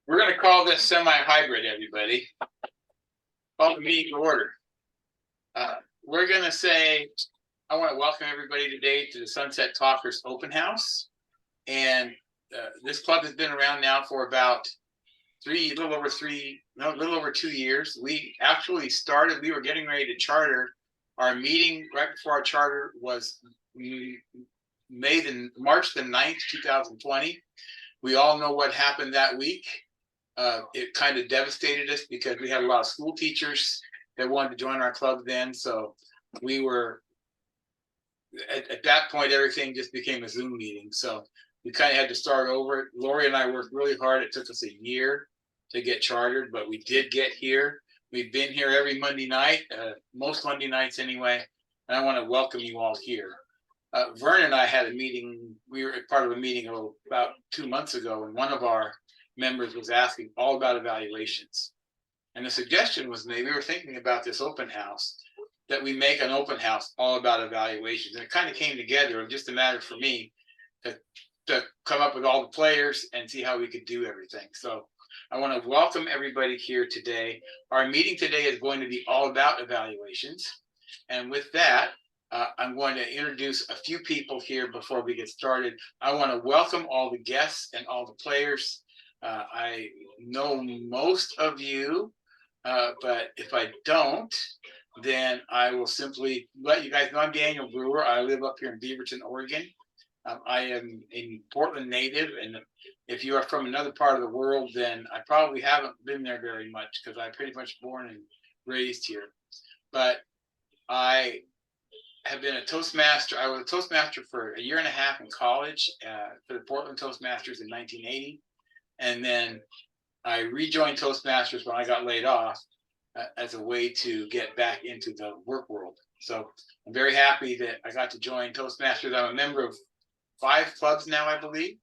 We're going to call this semi-hybrid, everybody. Call the meeting to order. We're going to say, I want to welcome everybody today to the Sunset Talkers Open House. And this club has been around now for about a little over 2 years. We actually started, we were getting ready to charter. Our meeting right before our charter was March the 9th, 2020. We all know what happened that week. It kind of devastated us because we had a lot of school teachers that wanted to join our club then. So we were, at that point, everything just became a Zoom meeting. So we kind of had to start over. Lori and I worked really hard. It took us a year to get chartered, but we did get here. We've been here every Monday night, most Monday nights anyway. And I want to welcome you all here. Vern and I had a meeting. We were part of a meeting about 2 months ago, and one of our members was asking all about evaluations. And the suggestion was made, we were thinking about this open house, that we make an open house all about evaluations. And it kind of came together, and just a matter for me to come up with all the players and see how we could do everything. So I want to welcome everybody here today. Our meeting today is going to be all about evaluations. And with that, I'm going to introduce a few people here before we get started. I want to welcome all the guests and all the players. I know most of you, but if I don't, then I will simply let you guys know I'm Daniel Brewer. I live up here in Beaverton, Oregon. I am a Portland native, and if you are from another part of the world, then I probably haven't been there very much because I'm pretty much born and raised here. But I have been a Toastmaster. I was a Toastmaster for a year and a half in college for the Portland Toastmasters in 1980. And then I rejoined Toastmasters when I got laid off as a way to get back into the work world. So I'm very happy that I got to join Toastmasters. I'm a member of 5 clubs now, I believe,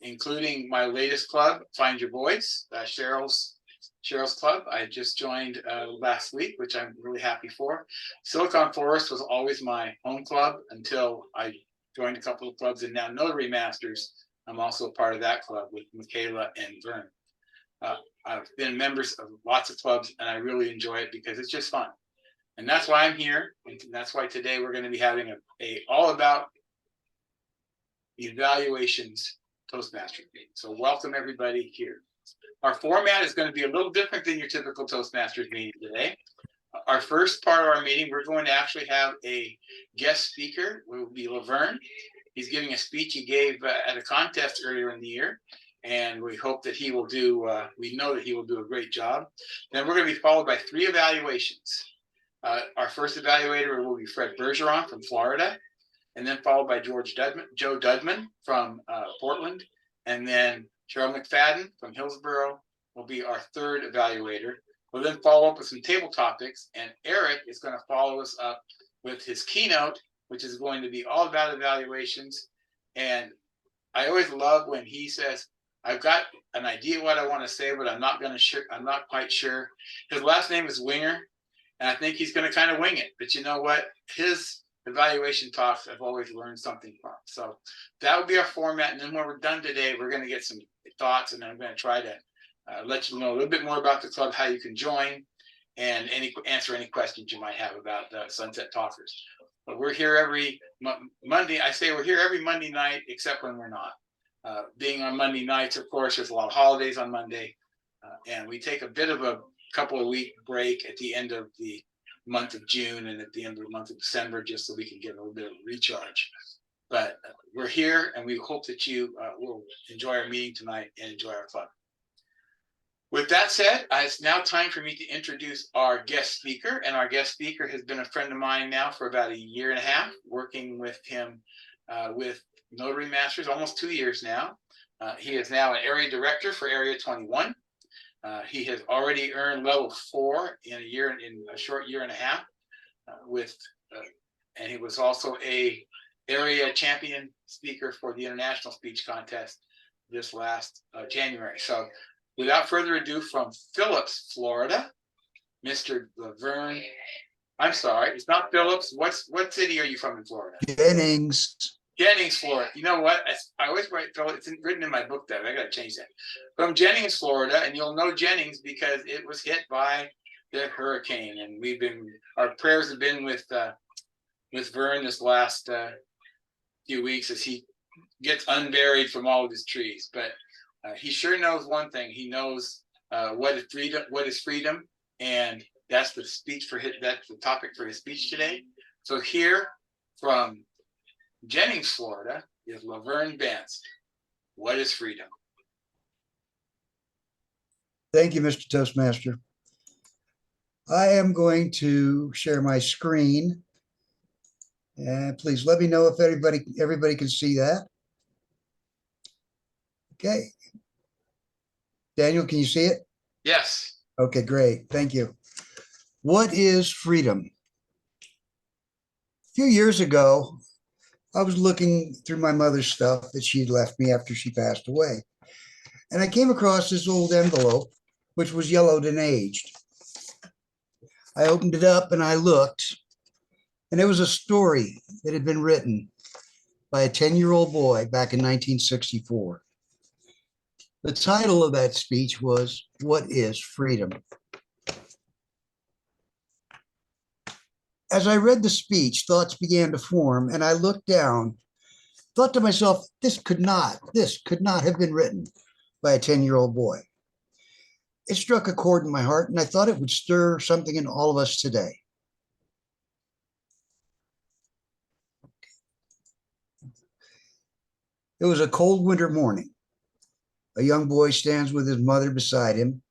including my latest club, Find Your Voice, Cheryl's club. I just joined last week, which I'm really happy for. Silicon Forest was always my home club until I joined a couple of clubs, and now Notary Masters. I'm also a part of that club with Michaela and Vern. I've been members of lots of clubs, and I really enjoy it because it's just fun. And that's why I'm here. And that's why today we're going to be having a all about evaluations Toastmasters meeting. So welcome everybody here. Our format is going to be a little different than your typical Toastmasters meeting today. Our first part of our meeting, we're going to actually have a guest speaker. It will be Laverne. He's giving a speech he gave at a contest earlier in the year, and we hope that he will do, we know that he will do a great job. Then we're going to be followed by 3 evaluations. Our first evaluator will be Fred Bergeron from Florida, and then followed by Joe Dudman from Portland, and then Cheryl McFadden from Hillsborough will be our 3rd evaluator. We'll then follow up with some table topics, and Eric is going to follow us up with his keynote, which is going to be all about evaluations. And I always love when he says, I've got an idea what I want to say, but I'm not quite sure. His last name is Winger, and I think he's going to kind of wing it. But you know what? His evaluation talks I've always learned something from. So that will be our format. And then when we're done today, we're going to get some thoughts, and I'm going to try to let you know a little bit more about the club, how you can join, and answer any questions you might have about Sunset Talkers. But we're here every Monday. I say we're here every Monday night, except when we're not. Being on Monday nights, of course, there's a lot of holidays on Monday, and we take a bit of a couple of week break at the end of the month of June and at the end of the month of December, just so we can get a little bit of a recharge. But we're here, and we hope that you will enjoy our meeting tonight and enjoy our club. With that said, it's now time for me to introduce our guest speaker, and our guest speaker has been a friend of mine now for about a year and a half, working with him with Notary Masters, almost 2 years now. He is now an area director for Area 21. He has already earned level 4 in a short year and a half, and he was also a area champion speaker for the International Speech Contest this last January. So without further ado, from Phillips, Florida, Mr. Laverne. I'm sorry, it's not Phillips. What city are you from in Florida? Jennings. Jennings, Florida. You know what? I always write, it's written in my book that I got to change that. From Jennings, Florida, and you'll know Jennings because it was hit by the hurricane, and our prayers have been with Vern this last few weeks as he gets unburied from all of his trees. But he sure knows one thing. He knows what is freedom. What is freedom? And that's the speech for his. That's the topic for his speech today. So here from Jennings, Florida, is Laverne Vance. What is freedom? Thank you, Mr. Toastmaster. I am going to share my screen. And please let me know if everybody can see that. Okay. Daniel, can you see it? Yes. Okay, great. Thank you. What is freedom? A few years ago, I was looking through my mother's stuff that she'd left me after she passed away. And I came across this old envelope, which was yellowed and aged. I opened it up and I looked, and it was a story that had been written by a 10-year-old boy back in 1964. The title of that speech was, "What is Freedom?" As I read the speech, thoughts began to form, and I looked down, thought to myself, this could not have been written by a 10-year-old boy. It struck a chord in my heart, and I thought it would stir something in all of us today. It was a cold winter morning. A young boy stands with his mother beside him,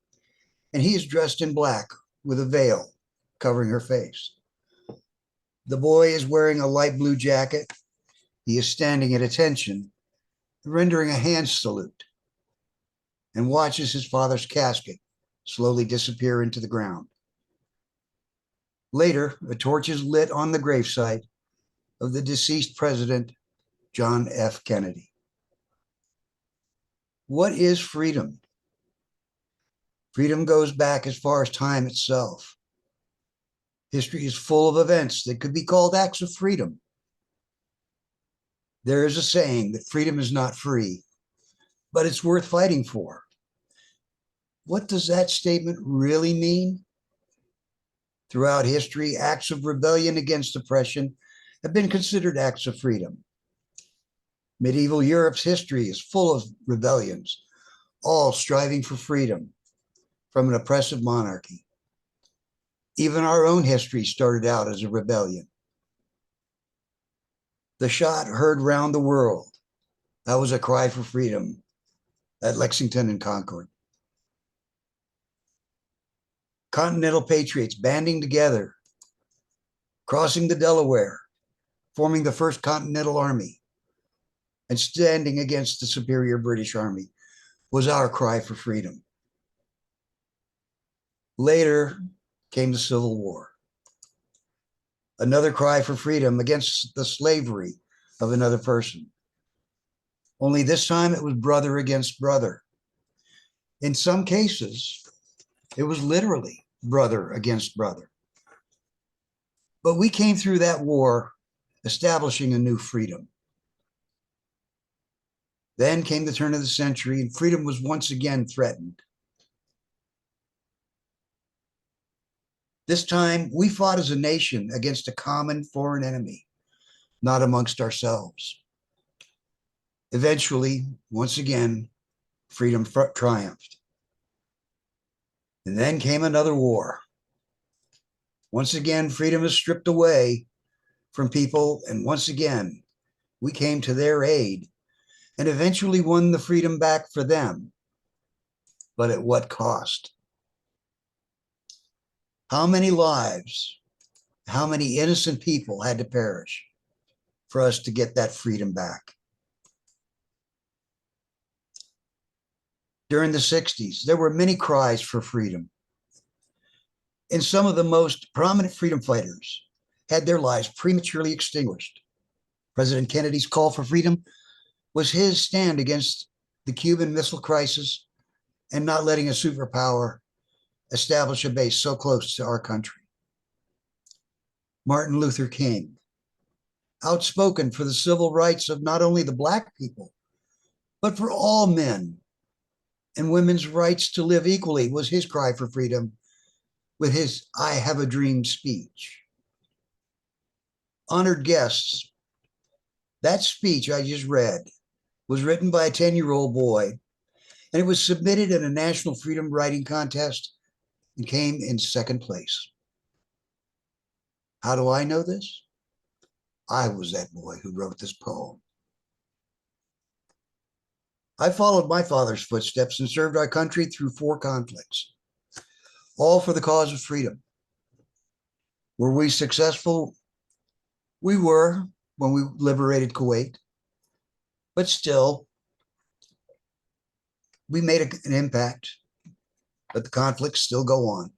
and he is dressed in black with a veil covering her face. The boy is wearing a light blue jacket. He is standing at attention, rendering a hand salute, and watches his father's casket slowly disappear into the ground. Later, a torch is lit on the gravesite of the deceased president, John F. Kennedy. What is freedom? Freedom goes back as far as time itself. History is full of events that could be called acts of freedom. There is a saying that freedom is not free, but it's worth fighting for. What does that statement really mean? Throughout history, acts of rebellion against oppression have been considered acts of freedom. Medieval Europe's history is full of rebellions, all striving for freedom from an oppressive monarchy. Even our own history started out as a rebellion. The shot heard round the world. That was a cry for freedom at Lexington and Concord. Continental patriots banding together, crossing the Delaware, forming the First Continental Army, and standing against the superior British Army was our cry for freedom. Later came the Civil War. Another cry for freedom against the slavery of another person. Only this time it was brother against brother. In some cases, it was literally brother against brother. But we came through that war establishing a new freedom. Then came the turn of the century, and freedom was once again threatened. This time, we fought as a nation against a common foreign enemy, not amongst ourselves. Eventually, once again, freedom triumphed. And then came another war. Once again, freedom is stripped away from people, and once again, we came to their aid and eventually won the freedom back for them. But at what cost? How many lives, how many innocent people had to perish for us to get that freedom back? During the 60s, there were many cries for freedom. And some of the most prominent freedom fighters had their lives prematurely extinguished. President Kennedy's call for freedom was his stand against the Cuban Missile Crisis and not letting a superpower establish a base so close to our country. Martin Luther King, outspoken for the civil rights of not only the Black people, but for all men and women's rights to live equally, was his cry for freedom with his I Have a Dream speech. Honored guests, that speech I just read was written by a 10-year-old boy, and it was submitted in a national freedom writing contest and came in second place. How do I know this? I was that boy who wrote this poem. I followed my father's footsteps and served our country through 4 conflicts, all for the cause of freedom. Were we successful? We were when we liberated Kuwait, but still, we made an impact, but the conflicts still go on.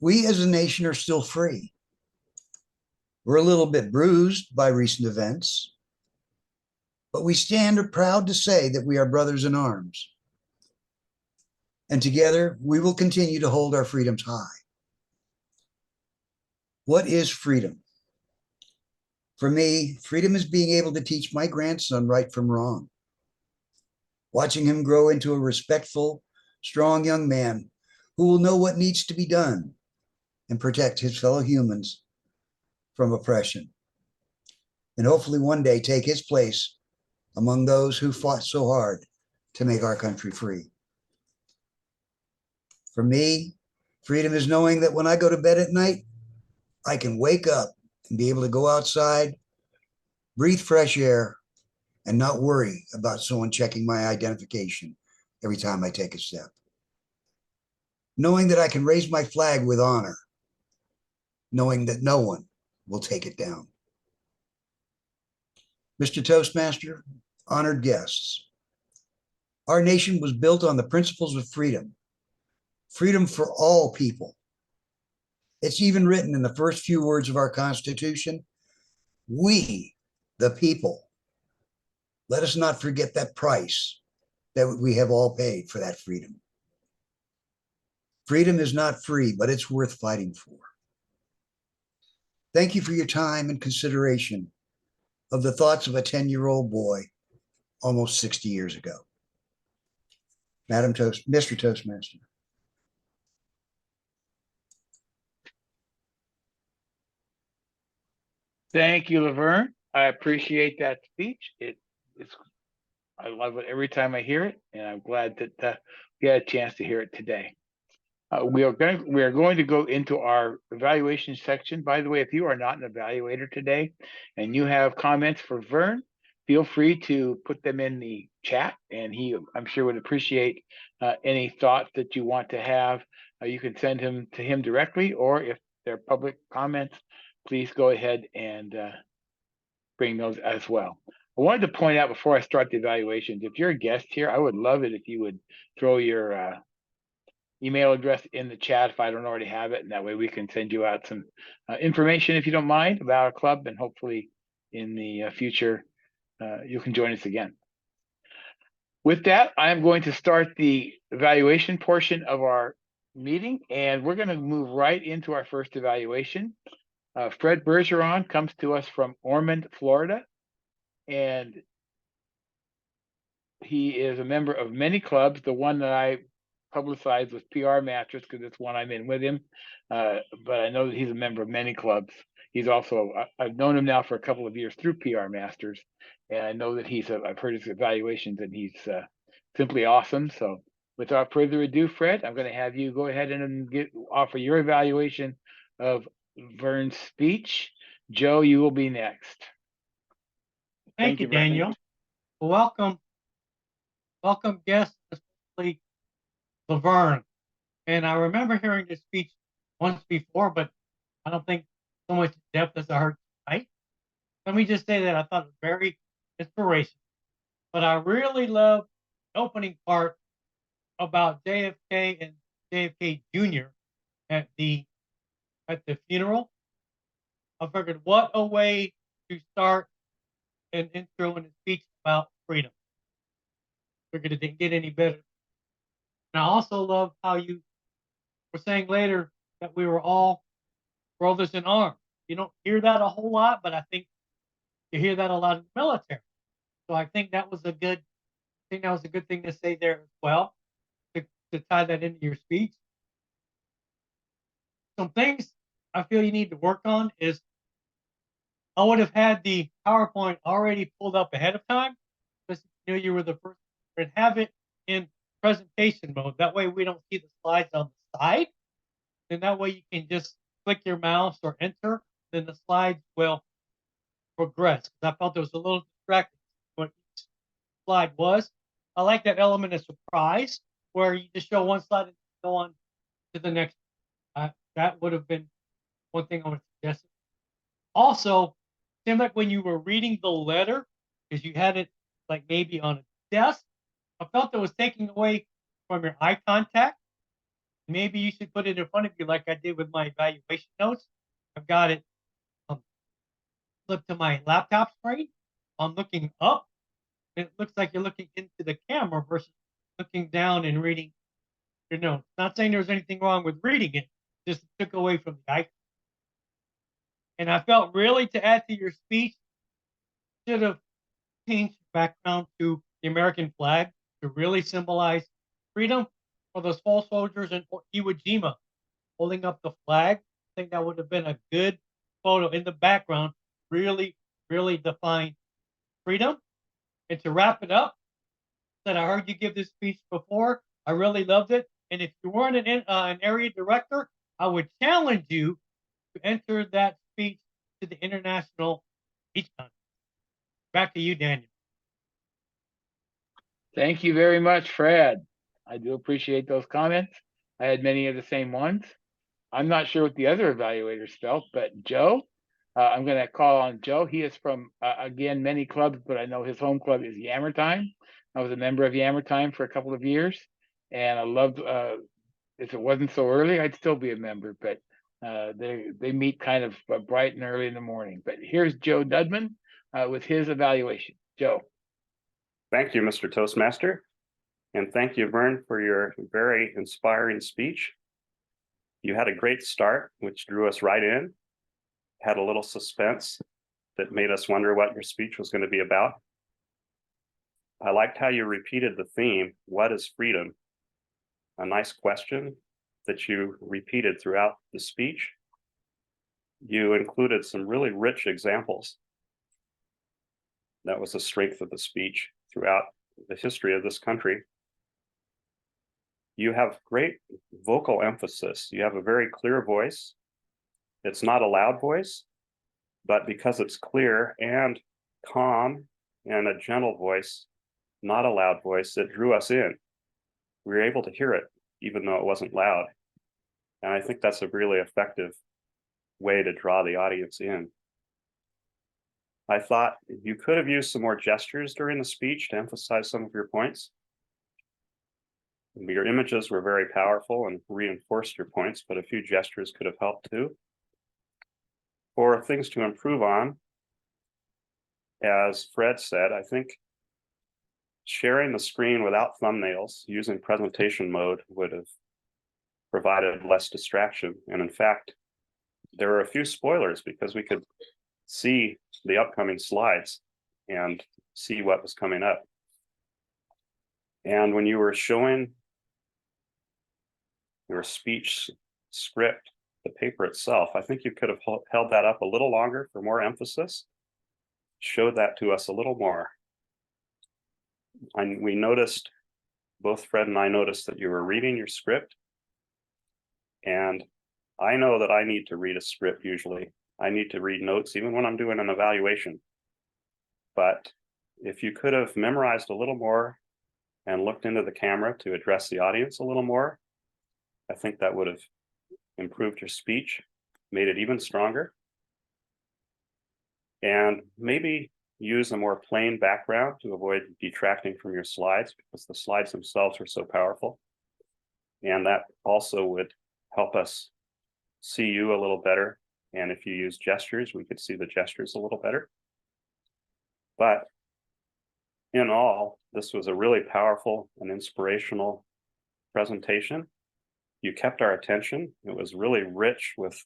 We as a nation are still free. We're a little bit bruised by recent events, but we stand proud to say that we are brothers in arms. And together, we will continue to hold our freedoms high. What is freedom? For me, freedom is being able to teach my grandson right from wrong, watching him grow into a respectful, strong young man who will know what needs to be done and protect his fellow humans from oppression, and hopefully one day take his place among those who fought so hard to make our country free. For me, freedom is knowing that when I go to bed at night, I can wake up and be able to go outside, breathe fresh air, and not worry about someone checking my identification every time I take a step. Knowing that I can raise my flag with honor, knowing that no one will take it down. Mr. Toastmaster, honored guests, our nation was built on the principles of freedom, freedom for all people. It's even written in the first few words of our Constitution, we, the people. Let us not forget that price that we have all paid for that freedom. Freedom is not free, but it's worth fighting for. Thank you for your time and consideration of the thoughts of a 10-year-old boy almost 60 years ago. Mr. Toastmaster. Thank you, Laverne. I appreciate that speech. I love it every time I hear it, and I'm glad that we had a chance to hear it today. We are going to go into our evaluation section. By the way, if you are not an evaluator today and you have comments for Vern, feel free to put them in the chat, and I'm sure would appreciate any thoughts that you want to have. You can send him to him directly, or if they're public comments, please go ahead and bring those as well. I wanted to point out before I start the evaluations, if you're a guest here, I would love it if you would throw your email address in the chat if I don't already have it, and that way we can send you out some information, if you don't mind, about our club, and hopefully in the future you can join us again. With that, I'm going to start the evaluation portion of our meeting, and we're going to move right into our first evaluation. Fred Bergeron comes to us from Ormond, Florida, and he is a member of many clubs. The one that I publicized was PR Masters because it's one I'm in with him, but I know that he's a member of many clubs. He's also, I've known him now for a couple of years through PR Masters, and I know that I've heard his evaluations, and he's simply awesome. So without further ado, Fred, I'm going to have you go ahead and offer your evaluation of Vern's speech. Joe, you will be next. Thank you, Daniel. Welcome guests, especially Laverne. And I remember hearing this speech once before, but I don't think so much depth as I heard tonight. Let me just say that I thought it was very inspirational. But I really love the opening part about JFK and JFK Jr. at the funeral. I figured, what a way to start an intro and a speech about freedom. Figured it didn't get any better. And I also love how you were saying later that we were all brothers in arms. You don't hear that a whole lot, but I think you hear that a lot in the military. So I think that was a good thing. That was a good thing to say there as well, to tie that into your speech. Some things I feel you need to work on is I would have had the PowerPoint already pulled up ahead of time, because you know you were the first, and have it in presentation mode. That way we don't see the slides on the side. And that way you can just click your mouse or enter, then the slides will progress. I felt it was a little distracting what each slide was. I like that element of surprise where you just show one slide and go on to the next. That would have been one thing I would suggest. Also, seemed like when you were reading the letter, because you had it like maybe on a desk, I felt it was taking away from your eye contact. Maybe you should put it in front of you like I did with my evaluation notes. I've got it flipped to my laptop screen. I'm looking up. It looks like you're looking into the camera versus looking down and reading your notes. Not saying there was anything wrong with reading it, just took away from the eye. And I felt really to add to your speech, should have changed the background to the American flag to really symbolize freedom for those false soldiers in Iwo Jima holding up the flag. I think that would have been a good photo in the background, really, really define freedom. And to wrap it up, that I heard you give this speech before. I really loved it. And if you weren't an area director, I would challenge you to enter that speech to the international speech contest. Back to you, Daniel. Thank you very much, Fred. I do appreciate those comments. I had many of the same ones. I'm not sure what the other evaluators felt, but Joe, I'm going to call on Joe. He is from, again, many clubs, but I know his home club is Yammer Time. I was a member of Yammer Time for a couple of years, and I loved, if it wasn't so early, I'd still be a member, but they meet kind of bright and early in the morning. But here's Joe Dudman with his evaluation. Joe. Thank you, Mr. Toastmaster. And thank you, Vern, for your very inspiring speech. You had a great start, which drew us right in, had a little suspense that made us wonder what your speech was going to be about. I liked how you repeated the theme, what is freedom? A nice question that you repeated throughout the speech. You included some really rich examples. That was the strength of the speech throughout the history of this country. You have great vocal emphasis. You have a very clear voice. It's not a loud voice, but because it's clear and calm and a gentle voice, not a loud voice, it drew us in. We were able to hear it, even though it wasn't loud. And I think that's a really effective way to draw the audience in. I thought you could have used some more gestures during the speech to emphasize some of your points. Your images were very powerful and reinforced your points, but a few gestures could have helped too. For things to improve on, as Fred said, I think sharing the screen without thumbnails using presentation mode would have provided less distraction. And in fact, there were a few spoilers because we could see the upcoming slides and see what was coming up. And when you were showing your speech script, the paper itself, I think you could have held that up a little longer for more emphasis, showed that to us a little more. And we noticed, both Fred and I noticed that you were reading your script. And I know that I need to read a script usually. I need to read notes even when I'm doing an evaluation. But if you could have memorized a little more and looked into the camera to address the audience a little more, I think that would have improved your speech, made it even stronger. And maybe use a more plain background to avoid detracting from your slides, because the slides themselves are so powerful. And that also would help us see you a little better. And if you use gestures, we could see the gestures a little better. But in all, this was a really powerful and inspirational presentation. You kept our attention. It was really rich with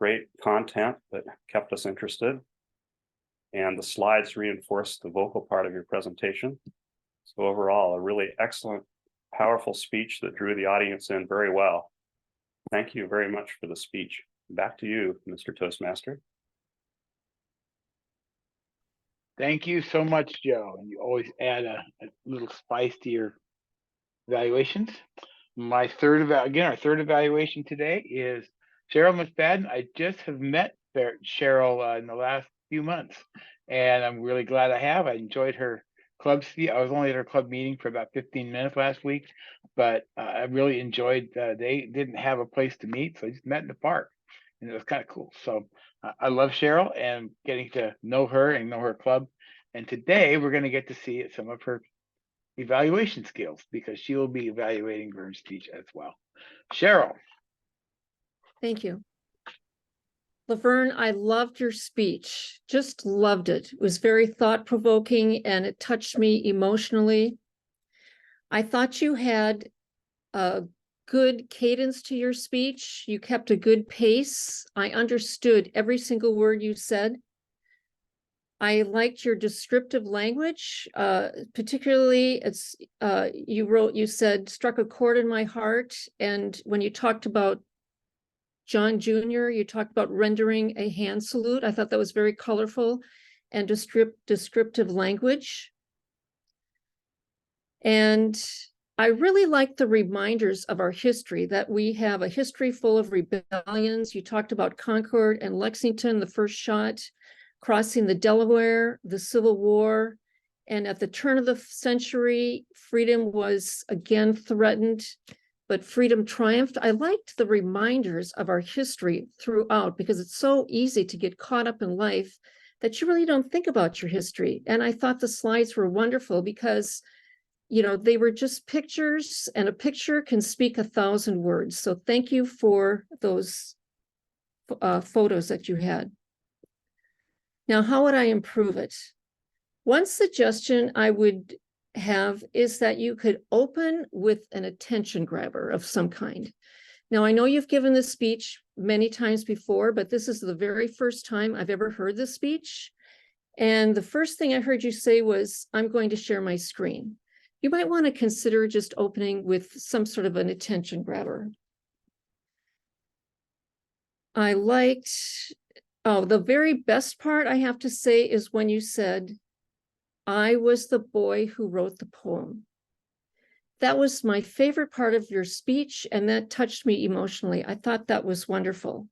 great content that kept us interested. And the slides reinforced the vocal part of your presentation. So overall, a really excellent, powerful speech that drew the audience in very well. Thank you very much for the speech. Back to you, Mr. Toastmaster. Thank you so much, Joe. And you always add a little spice to your evaluations. My our third evaluation today is Cheryl McFadden. I just have met Cheryl in the last few months, and I'm really glad I have. I enjoyed her club speech. I was only at her club meeting for about 15 minutes last week, but I really enjoyed. They didn't have a place to meet, so I just met in the park, and it was kind of cool. So I love Cheryl and getting to know her and know her club. And today we're going to get to see some of her evaluation skills because she will be evaluating Vern's speech as well. Cheryl. Thank you. Laverne, I loved your speech, just loved it. It was very thought-provoking and it touched me emotionally. I thought you had a good cadence to your speech. You kept a good pace. I understood every single word you said. I liked your descriptive language, particularly you said struck a chord in my heart. And when you talked about John Jr., you talked about rendering a hand salute. I thought that was very colorful and descriptive language. And I really like the reminders of our history, that we have a history full of rebellions. You talked about Concord and Lexington, the first shot, crossing the Delaware, the Civil War. And at the turn of the century, freedom was again threatened, but freedom triumphed. I liked the reminders of our history throughout because it's so easy to get caught up in life that you really don't think about your history. And I thought the slides were wonderful because, you know, they were just pictures, and a picture can speak 1,000 words. So thank you for those photos that you had. Now, how would I improve it? One suggestion I would have is that you could open with an attention grabber of some kind. Now, I know you've given this speech many times before, but this is the very first time I've ever heard this speech. And the first thing I heard you say was, I'm going to share my screen. You might want to consider just opening with some sort of an attention grabber. I liked, the very best part I have to say is when you said, I was the boy who wrote the poem. That was my favorite part of your speech, and that touched me emotionally. I thought that was wonderful.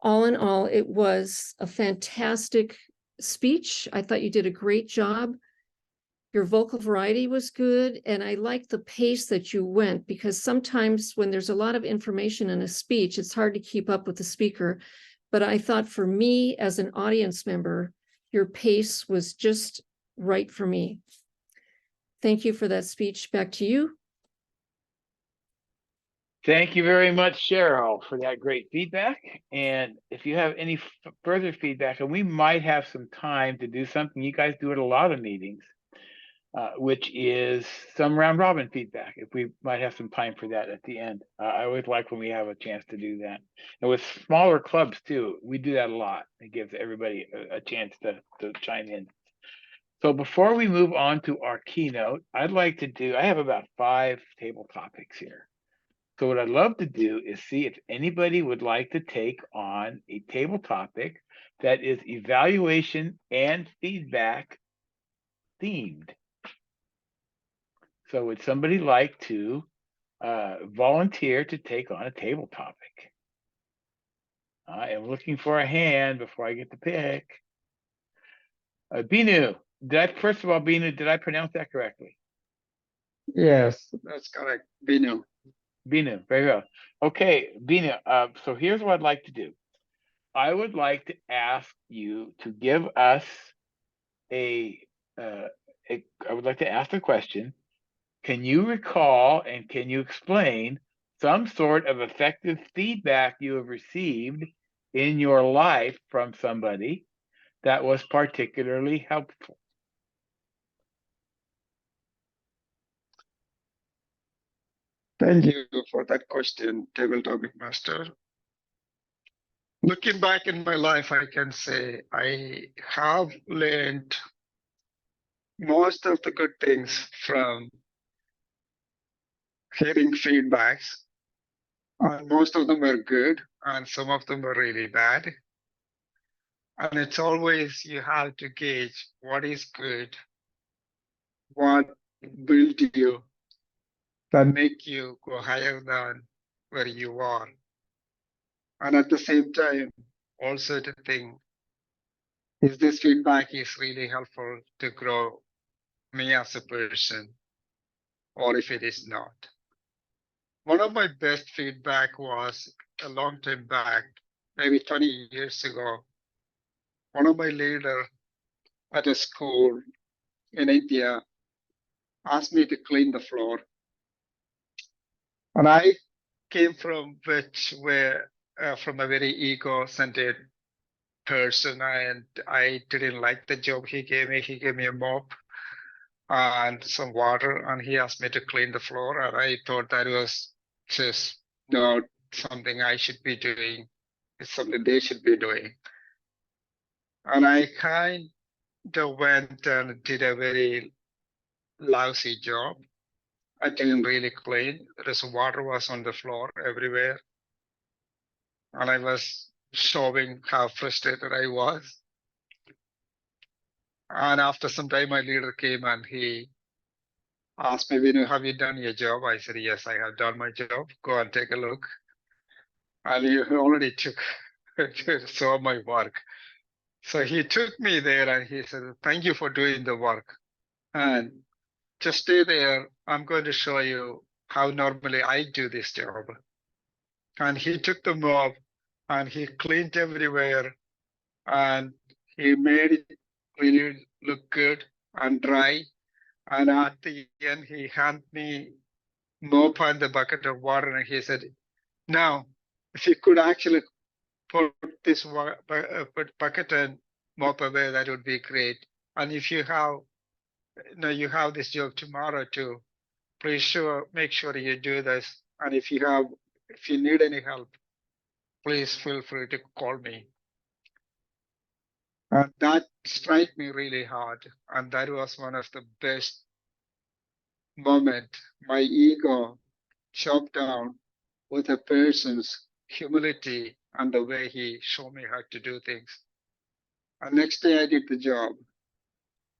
All in all, it was a fantastic speech. I thought you did a great job. Your vocal variety was good, and I liked the pace that you went, because sometimes when there's a lot of information in a speech, it's hard to keep up with the speaker. But I thought for me as an audience member, your pace was just right for me. Thank you for that speech. Back to you. Thank you very much, Cheryl, for that great feedback. And if you have any further feedback, and we might have some time to do something you guys do at a lot of meetings, which is some round robin feedback. If we might have some time for that at the end. I always like when we have a chance to do that. And with smaller clubs too, we do that a lot. It gives everybody a chance to chime in. So before we move on to our keynote, I have about 5 table topics here. So what I'd love to do is see if anybody would like to take on a table topic that is evaluation and feedback themed. So would somebody like to volunteer to take on a table topic? I am looking for a hand before I get to pick. Binu, first of all, Binu, did I pronounce that correctly? Yes, that's correct. Binu. Binu, very well. Okay, Binu, so here's what I'd like to do. I would like to ask you to give us I would like to ask the question, can you recall and can you explain some sort of effective feedback you have received in your life from somebody that was particularly helpful? Thank you for that question, Table Topic Master. Looking back in my life, I can say I have learned most of the good things from hearing feedbacks. And most of them were good, and some of them were really bad. And it's always you have to gauge what is good, what built you, that make you go higher than where you are. And at the same time, also to think, is this feedback is really helpful to grow me as a person, or if it is not. One of my best feedback was a long time back, maybe 20 years ago. One of my leaders at a school in India asked me to clean the floor. And I came from from a very ego-centered person, and I didn't like the job he gave me. He gave me a mop and some water, and he asked me to clean the floor. And I thought that was just not something I should be doing. It's something they should be doing. And I kind of went and did a very lousy job. I didn't really clean. The water was on the floor everywhere. And I was showing how frustrated I was. And after some time, my leader came and he asked me, Vinu, have you done your job? I said, yes, I have done my job. Go and take a look. And he already saw my work. So he took me there and he said, thank you for doing the work. And just stay there. I'm going to show you how normally I do this job. And he took the mop and he cleaned everywhere. And he made it really look good and dry. And at the end, he handed me mop and the bucket of water. And he said, now, if you could actually put this bucket and mop away, that would be great. And if you have, you have this job tomorrow too, please make sure you do this. And if you need any help, please feel free to call me. And that struck me really hard. And that was one of the best moments. My ego chopped down with a person's humility and the way he showed me how to do things. And next day I did the job.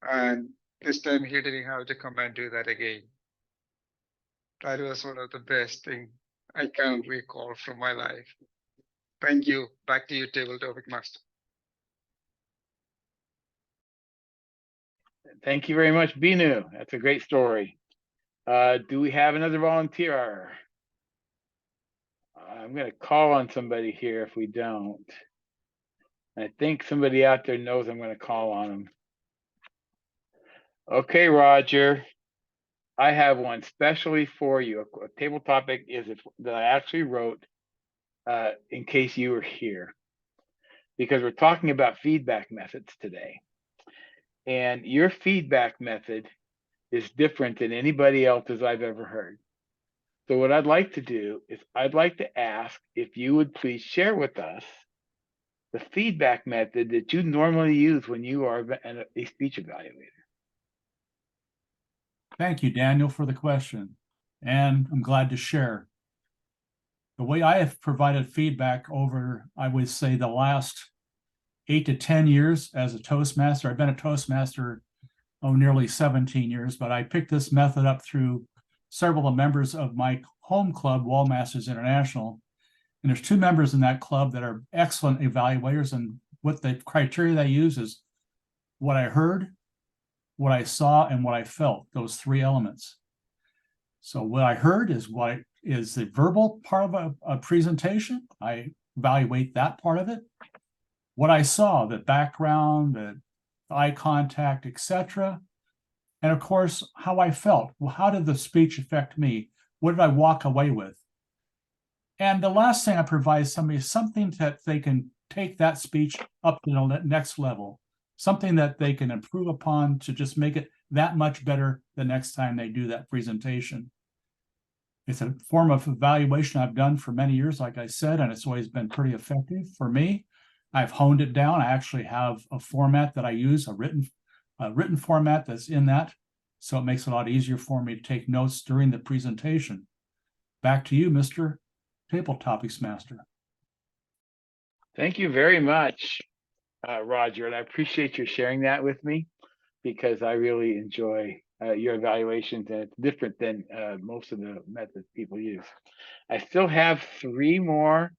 And this time he didn't have to come and do that again. That was one of the best things I can recall from my life. Thank you. Back to you, Table Topic Master. Thank you very much, Binu. That's a great story. Do we have another volunteer? I'm going to call on somebody here if we don't. I think somebody out there knows I'm going to call on them. Okay, Roger. I have one specially for you. A table topic that I actually wrote in case you were here, because we're talking about feedback methods today. And your feedback method is different than anybody else's I've ever heard. So what I'd like to do is I'd like to ask if you would please share with us the feedback method that you normally use when you are a speech evaluator. Thank you, Daniel, for the question, and I'm glad to share. The way I have provided feedback over, I would say, the last 8 to 10 years as a Toastmaster. I've been a Toastmaster, nearly 17 years, but I picked this method up through several members of my home club, Wall Masters International. And there's 2 members in that club that are excellent evaluators, and what the criteria they use is what I heard, what I saw, and what I felt, those 3 elements. So what I heard is what is the verbal part of a presentation. I evaluate that part of it. What I saw, the background, the eye contact, etc. And of course, how I felt. Well, how did the speech affect me? What did I walk away with? And the last thing I provide somebody is something that they can take that speech up to the next level, something that they can improve upon to just make it that much better the next time they do that presentation. It's a form of evaluation I've done for many years, like I said, and it's always been pretty effective for me. I've honed it down. I actually have a format that I use, a written format that's in that. So it makes it a lot easier for me to take notes during the presentation. Back to you, Mr. Table Topics Master. Thank you very much, Roger, and I appreciate you sharing that with me because I really enjoy your evaluations, and it's different than most of the methods people use. I still have 3 more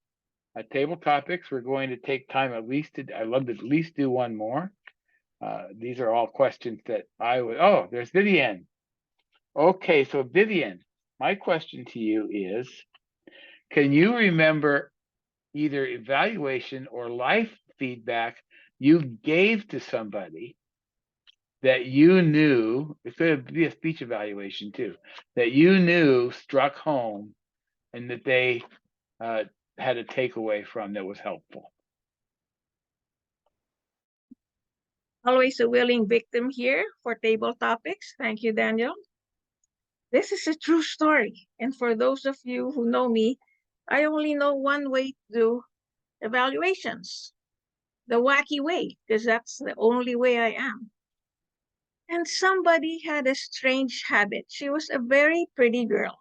table topics. We're going to take time at least to, I'd love to at least do one more. These are all questions that I would, oh, there's Vivian. Okay, so Vivian, my question to you is, can you remember either evaluation or life feedback you gave to somebody that you knew, it could be a speech evaluation too, that you knew struck home and that they had a takeaway from that was helpful? Always a willing victim here for table topics. Thank you, Daniel. This is a true story. And for those of you who know me, I only know one way to do evaluations, the wacky way, because that's the only way I am. And somebody had a strange habit. She was a very pretty girl,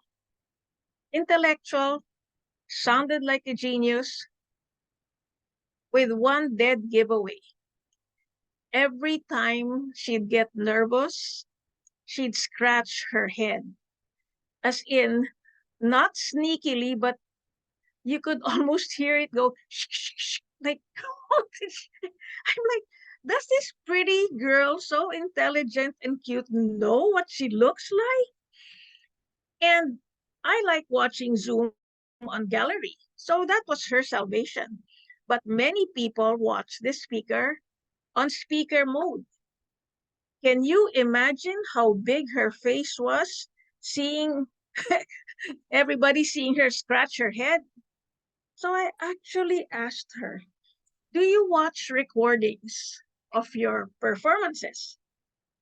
intellectual, sounded like a genius, with one dead giveaway. Every time she'd get nervous, she'd scratch her head. As in, not sneakily, but you could almost hear it go, shh, shh, shh, like, I'm like, does this pretty girl, so intelligent and cute, know what she looks like? And I like watching Zoom on gallery. So that was her salvation. But many people watch this speaker on speaker mode. Can you imagine how big her face was seeing everybody seeing her scratch her head? So I actually asked her, do you watch recordings of your performances?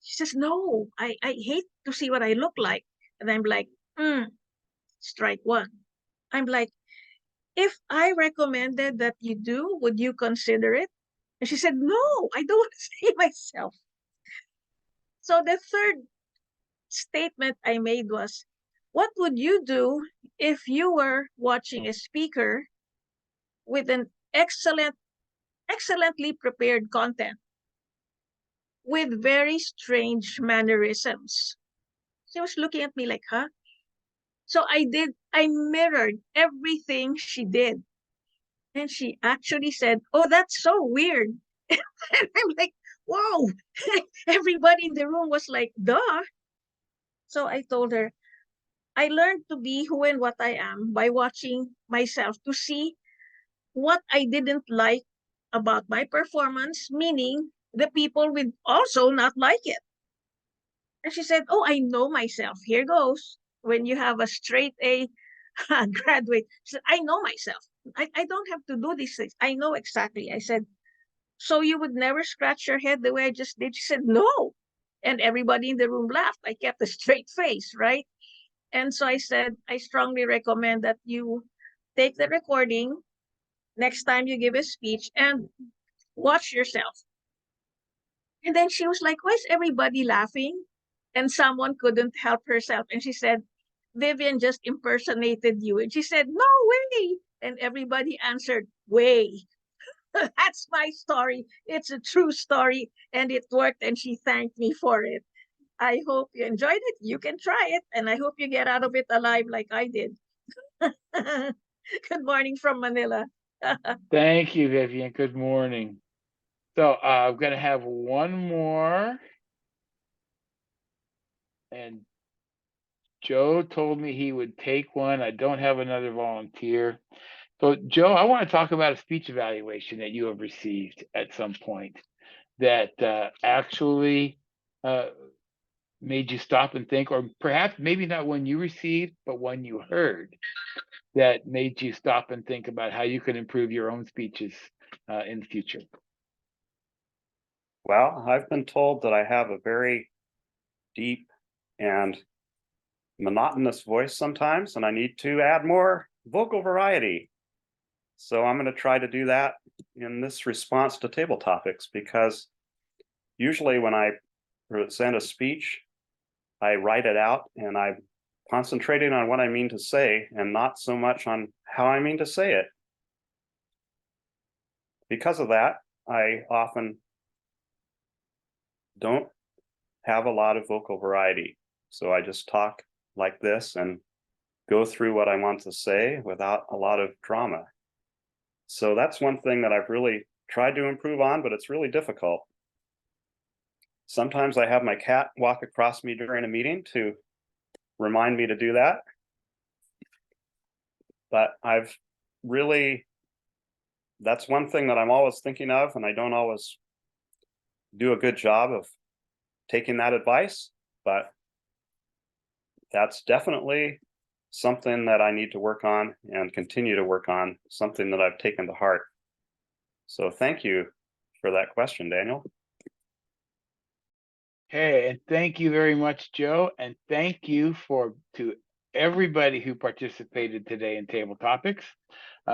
She says, no, I hate to see what I look like. And I'm like, strike one. I'm like, if I recommended that you do, would you consider it? And she said, no, I don't want to see myself. So the third statement I made was, what would you do if you were watching a speaker with an excellently prepared content with very strange mannerisms? She was looking at me like, huh? So I mirrored everything she did. And she actually said, oh, that's so weird. And I'm like, whoa, everybody in the room was like, duh. So I told her, I learned to be who and what I am by watching myself to see what I didn't like about my performance, meaning the people would also not like it. And she said, oh, I know myself. Here goes. When you have a straight A graduate, she said, I know myself. I don't have to do these things. I know exactly. I said, so you would never scratch your head the way I just did? She said, no. And everybody in the room laughed. I kept a straight face, right? And so I said, I strongly recommend that you take the recording next time you give a speech and watch yourself. And then she was like, why is everybody laughing? And someone couldn't help herself. And she said, Vivian just impersonated you. And she said, no way. And everybody answered, way. That's my story. It's a true story. And it worked. And she thanked me for it. I hope you enjoyed it. You can try it. And I hope you get out of it alive like I did. Good morning from Manila. Thank you, Vivian. Good morning. So I'm going to have one more. And Joe told me he would take one. I don't have another volunteer. So Joe, I want to talk about a speech evaluation that you have received at some point that actually made you stop and think, or perhaps maybe not one you received, but one you heard that made you stop and think about how you can improve your own speeches in the future. Well, I've been told that I have a very deep and monotonous voice sometimes, and I need to add more vocal variety. So I'm going to try to do that in this response to table topics, because usually when I present a speech, I write it out and I'm concentrating on what I mean to say and not so much on how I mean to say it. Because of that, I often don't have a lot of vocal variety. So I just talk like this and go through what I want to say without a lot of drama. So that's one thing that I've really tried to improve on, but it's really difficult. Sometimes I have my cat walk across me during a meeting to remind me to do that. But I've really, that's one thing that I'm always thinking of, and I don't always do a good job of taking that advice, but that's definitely something that I need to work on and continue to work on, something that I've taken to heart. So thank you for that question, Daniel. Hey, and thank you very much, Joe. And thank you to everybody who participated today in Table Topics.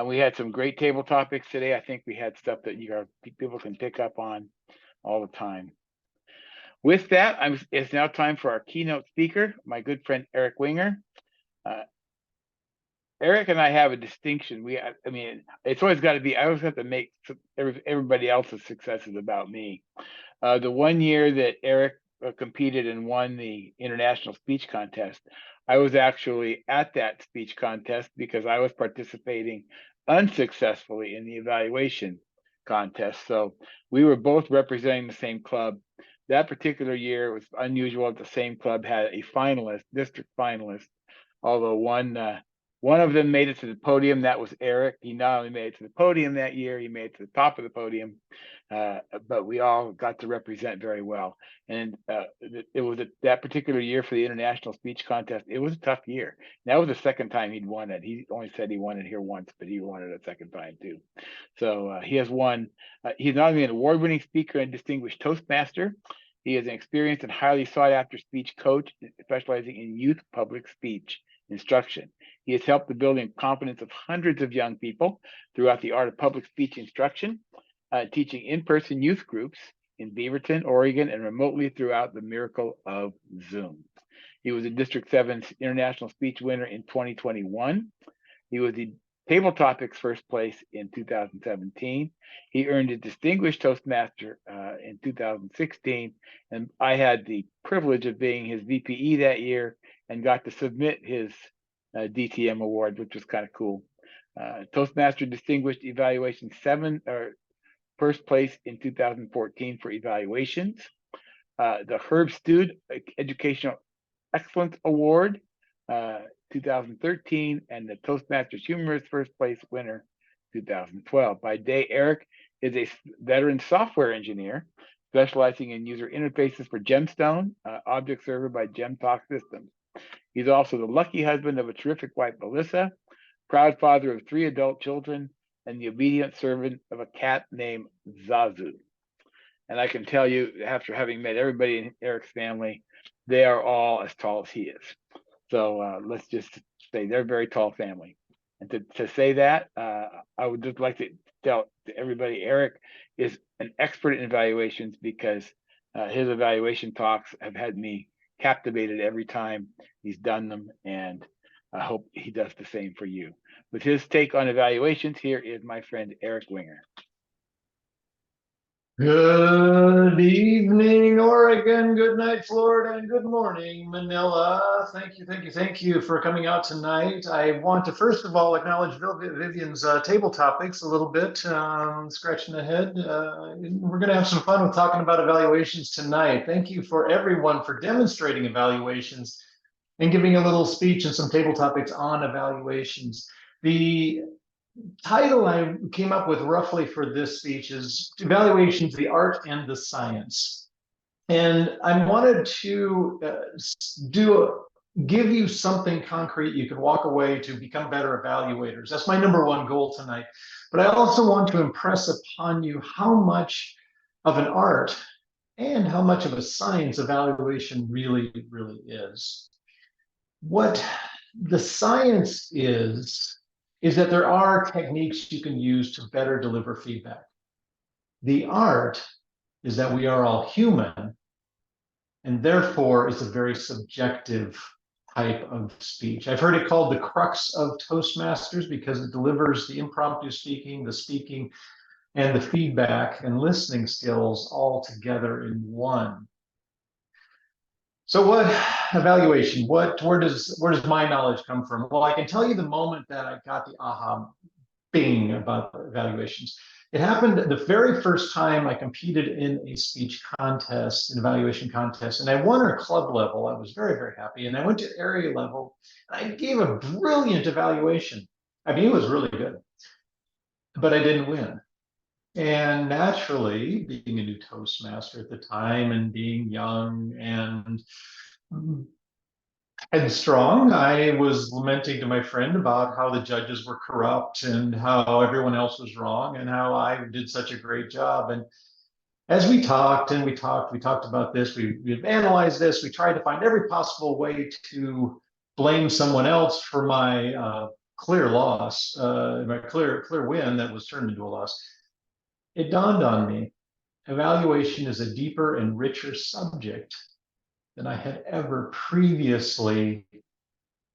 We had some great table topics today. I think we had stuff that people can pick up on all the time. With that, it's now time for our keynote speaker, my good friend Eric Winger. Eric and I have a distinction. I mean, it's always got to be. I always have to make everybody else's successes about me. The one year that Eric competed and won the international speech contest, I was actually at that speech contest because I was participating unsuccessfully in the evaluation contest. So we were both representing the same club. That particular year, it was unusual that the same club had a finalist, district finalist, although one of them made it to the podium. That was Eric. He not only made it to the podium that year, he made it to the top of the podium, but we all got to represent very well. And it was that particular year for the international speech contest. It was a tough year. That was the second time he'd won it. He only said he won it here once, but he won it a second time too. So he has won. He's not only an award-winning speaker and distinguished Toastmaster, he is an experienced and highly sought-after speech coach specializing in youth public speech instruction. He has helped the building confidence of hundreds of young people throughout the art of public speech instruction, teaching in-person youth groups in Beaverton, Oregon, and remotely throughout the miracle of Zoom. He was a District 7 International Speech winner in 2021. He was the Table Topics first place in 2017. He earned a distinguished Toastmaster in 2016, and I had the privilege of being his VPE that year and got to submit his DTM award, which was kind of cool. Toastmaster Distinguished Evaluation 7, or first place in 2014 for evaluations. The Herb Stude Educational Excellence Award, 2013, and the Toastmasters Humorist first place winner, 2012. By day, Eric is a veteran software engineer specializing in user interfaces for Gemstone, Object Server by Gemtalk Systems. He's also the lucky husband of a terrific wife, Melissa, proud father of 3 adult children, and the obedient servant of a cat named Zazu. And I can tell you, after having met everybody in Eric's family, they are all as tall as he is. So let's just say they're a very tall family. And to say that, I would just like to tell to everybody, Eric is an expert in evaluations because his evaluation talks have had me captivated every time he's done them, and I hope he does the same for you. With his take on evaluations, here is my friend Eric Winger. Good evening, Oregon. Good night, Florida, and good morning, Manila. Thank you for coming out tonight. I want to first of all acknowledge Vivian's table topics a little bit, scratching ahead. We're going to have some fun with talking about evaluations tonight. Thank you for everyone for demonstrating evaluations and giving a little speech and some table topics on evaluations. The title I came up with roughly for this speech is Evaluations, the Art and the Science. And I wanted to give you something concrete you can walk away to become better evaluators. That's my #1 goal tonight. But I also want to impress upon you how much of an art and how much of a science evaluation really is. What the science is that there are techniques you can use to better deliver feedback. The art is that we are all human, and therefore it's a very subjective type of speech. I've heard it called the crux of Toastmasters because it delivers the impromptu speaking, the speaking, and the feedback and listening skills all together in one. So what evaluation? Where does my knowledge come from? Well, I can tell you the moment that I got the aha bing about evaluations. It happened the very first time I competed in a speech contest, an evaluation contest, and I won at club level. I was very, very happy. And I went to area level, and I gave a brilliant evaluation. I mean, it was really good, but I didn't win. And naturally, being a new Toastmaster at the time and being young and headstrong, I was lamenting to my friend about how the judges were corrupt and how everyone else was wrong and how I did such a great job. And as we talked and we talked about this, we analyzed this, we tried to find every possible way to blame someone else for my clear loss, my clear win that was turned into a loss. It dawned on me, evaluation is a deeper and richer subject than I had ever previously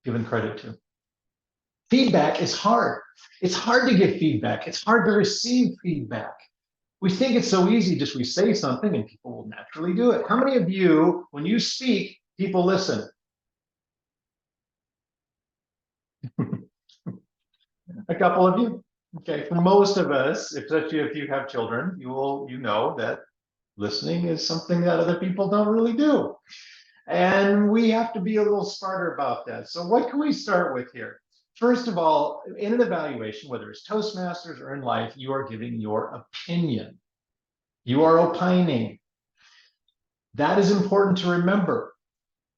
given credit to. Feedback is hard. It's hard to give feedback. It's hard to receive feedback. We think it's so easy, just we say something and people will naturally do it. How many of you, when you speak, people listen? A couple of you. Okay, for most of us, especially if you have children, you know that listening is something that other people don't really do. And we have to be a little smarter about that. So what can we start with here? First of all, in an evaluation, whether it's Toastmasters or in life, you are giving your opinion. You are opining. That is important to remember.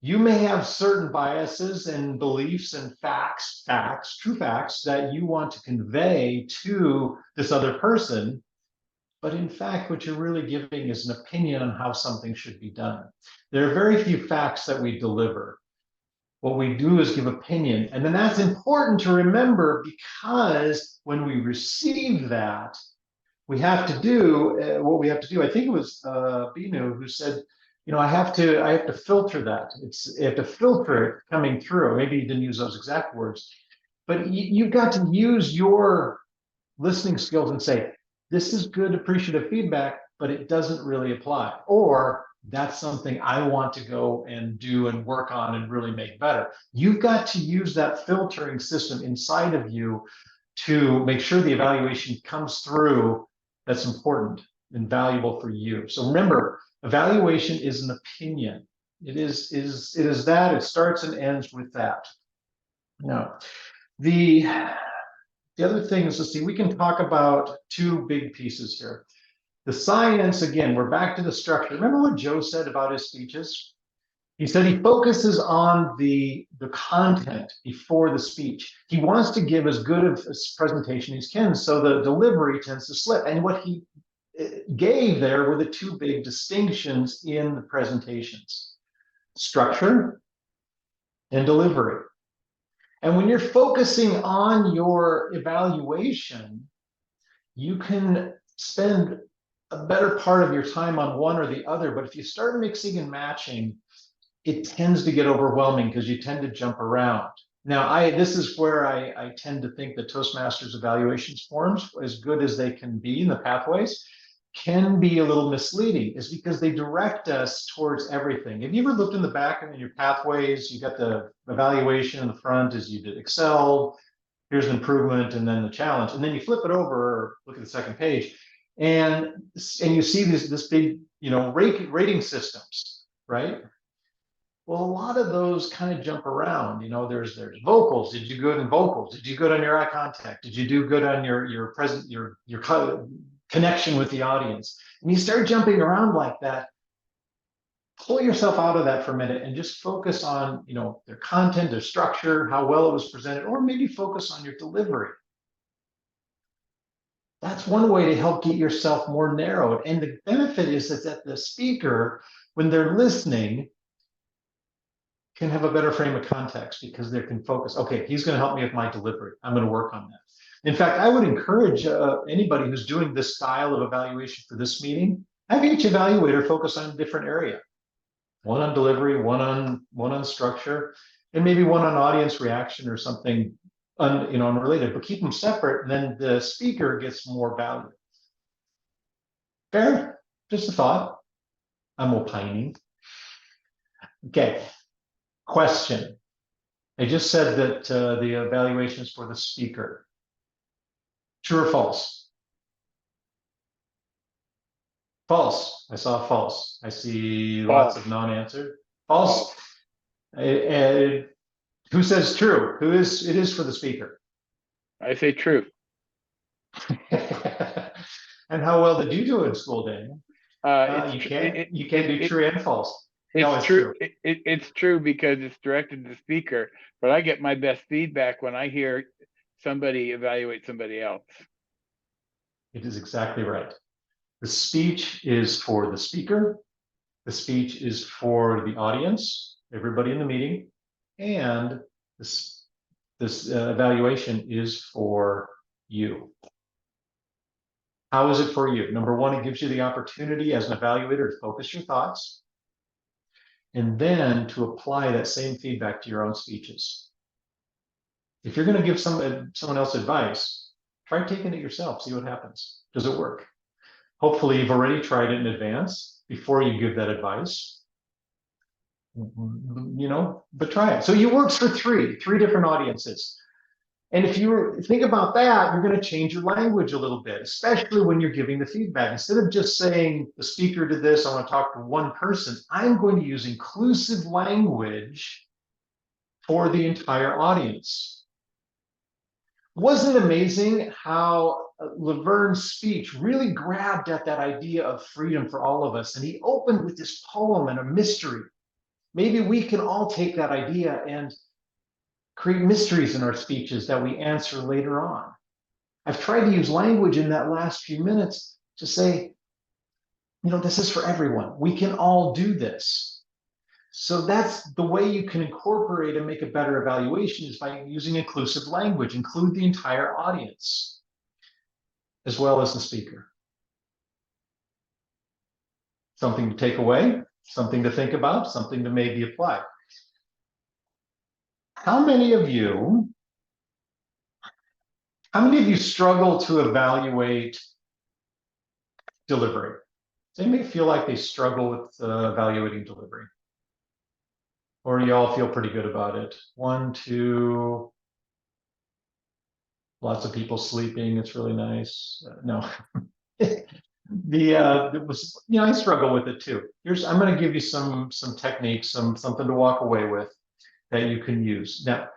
You may have certain biases and beliefs and true facts that you want to convey to this other person. But in fact, what you're really giving is an opinion on how something should be done. There are very few facts that we deliver. What we do is give opinion. And then that's important to remember because when we receive that, we have to do what we have to do. I think it was Binu who said, you know, I have to filter that. You have to filter it coming through. Maybe he didn't use those exact words, but you've got to use your listening skills and say, this is good appreciative feedback, but it doesn't really apply. Or that's something I want to go and do and work on and really make better. You've got to use that filtering system inside of you to make sure the evaluation comes through that's important and valuable for you. So remember, evaluation is an opinion. It is that. It starts and ends with that. Now, the other thing is, let's see, we can talk about two big pieces here. The science, again, we're back to the structure. Remember what Joe said about his speeches? He said he focuses on the content before the speech. He wants to give as good of a presentation as he can, so the delivery tends to slip. And what he gave there were the two big distinctions in the presentations: structure and delivery. And when you're focusing on your evaluation, you can spend a better part of your time on one or the other. But if you start mixing and matching, it tends to get overwhelming because you tend to jump around. Now, this is where I tend to think that Toastmasters evaluations forms, as good as they can be in the pathways, can be a little misleading, is because they direct us towards everything. Have you ever looked in the back in your pathways? You got the evaluation in the front as you did Excel, here's an improvement, and then the challenge. And then you flip it over, or look at the second page, and you see this big, you know, rating systems, right? Well, a lot of those kind of jump around. You know, there's vocals. Did you do good in vocals? Did you do good on your eye contact? Did you do good on your connection with the audience? And you start jumping around like that. Pull yourself out of that for a minute and just focus on, you know, their content, their structure, how well it was presented, or maybe focus on your delivery. That's one way to help get yourself more narrowed. And the benefit is that the speaker, when they're listening, can have a better frame of context because they can focus. Okay, he's going to help me with my delivery. I'm going to work on that. In fact, I would encourage anybody who's doing this style of evaluation for this meeting, have each evaluator focus on a different area. One on delivery, one on structure, and maybe one on audience reaction or something unrelated, but keep them separate, and then the speaker gets more value. Fair? Just a thought. I'm opining. Okay. Question. I just said that the evaluation is for the speaker. True or false? False. I saw false. I see lots of non-answered. False. Who says true? It is for the speaker. I say true. And how well did you do in school, Daniel? You can't do true and false. No, It's true. It's true because it's directed to the speaker, but I get my best feedback when I hear somebody evaluate somebody else. It is exactly right. The speech is for the speaker. The speech is for the audience, everybody in the meeting, and this evaluation is for you. How is it for you? Number one, it gives you the opportunity as an evaluator to focus your thoughts and then to apply that same feedback to your own speeches. If you're going to give someone else advice, try taking it yourself, see what happens. Does it work? Hopefully you've already tried it in advance before you give that advice. But try it. So you worked for three different audiences. And if you think about that, you're going to change your language a little bit, especially when you're giving the feedback. Instead of just saying the speaker did this, I want to talk to one person, I'm going to use inclusive language for the entire audience. Wasn't it amazing how Laverne's speech really grabbed at that idea of freedom for all of us? And he opened with this poem and a mystery. Maybe we can all take that idea and create mysteries in our speeches that we answer later on. I've tried to use language in that last few minutes to say, this is for everyone. We can all do this. So that's the way you can incorporate and make a better evaluation, is by using inclusive language. Include the entire audience as well as the speaker. Something to take away, something to think about, something to maybe apply. How many of you struggle to evaluate delivery? Does anybody feel like they struggle with evaluating delivery? Or you all feel pretty good about it? 1, 2, lots of people sleeping. It's really nice. No. I struggle with it too. I'm going to give you some techniques, something to walk away with that you can use. Now,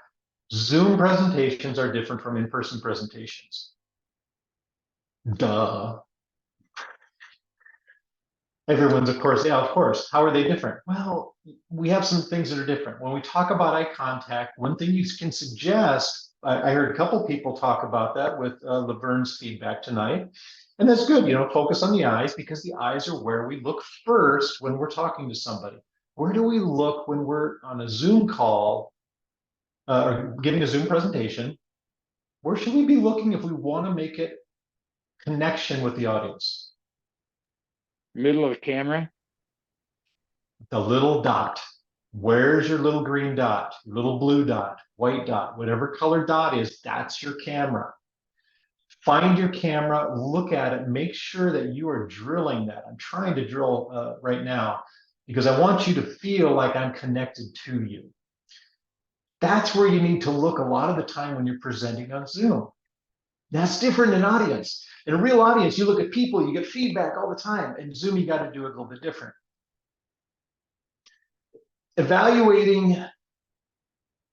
Zoom presentations are different from in-person presentations. Duh. Everyone's, of course, yeah, of course. How are they different? Well, we have some things that are different. When we talk about eye contact, one thing you can suggest, I heard a couple people talk about that with Laverne's feedback tonight, and that's good. Focus on the eyes, because the eyes are where we look first when we're talking to somebody. Where do we look when we're on a Zoom call or giving a Zoom presentation? Where should we be looking if we want to make it connection with the audience? Middle of the camera. The little dot. Where's your little green dot, your little blue dot, white dot, whatever color dot is, that's your camera. Find your camera, look at it, make sure that you are drilling that. I'm trying to drill right now because I want you to feel like I'm connected to you. That's where you need to look a lot of the time when you're presenting on Zoom. That's different in audience. In a real audience, you look at people, you get feedback all the time. In Zoom, you got to do it a little bit different. Evaluating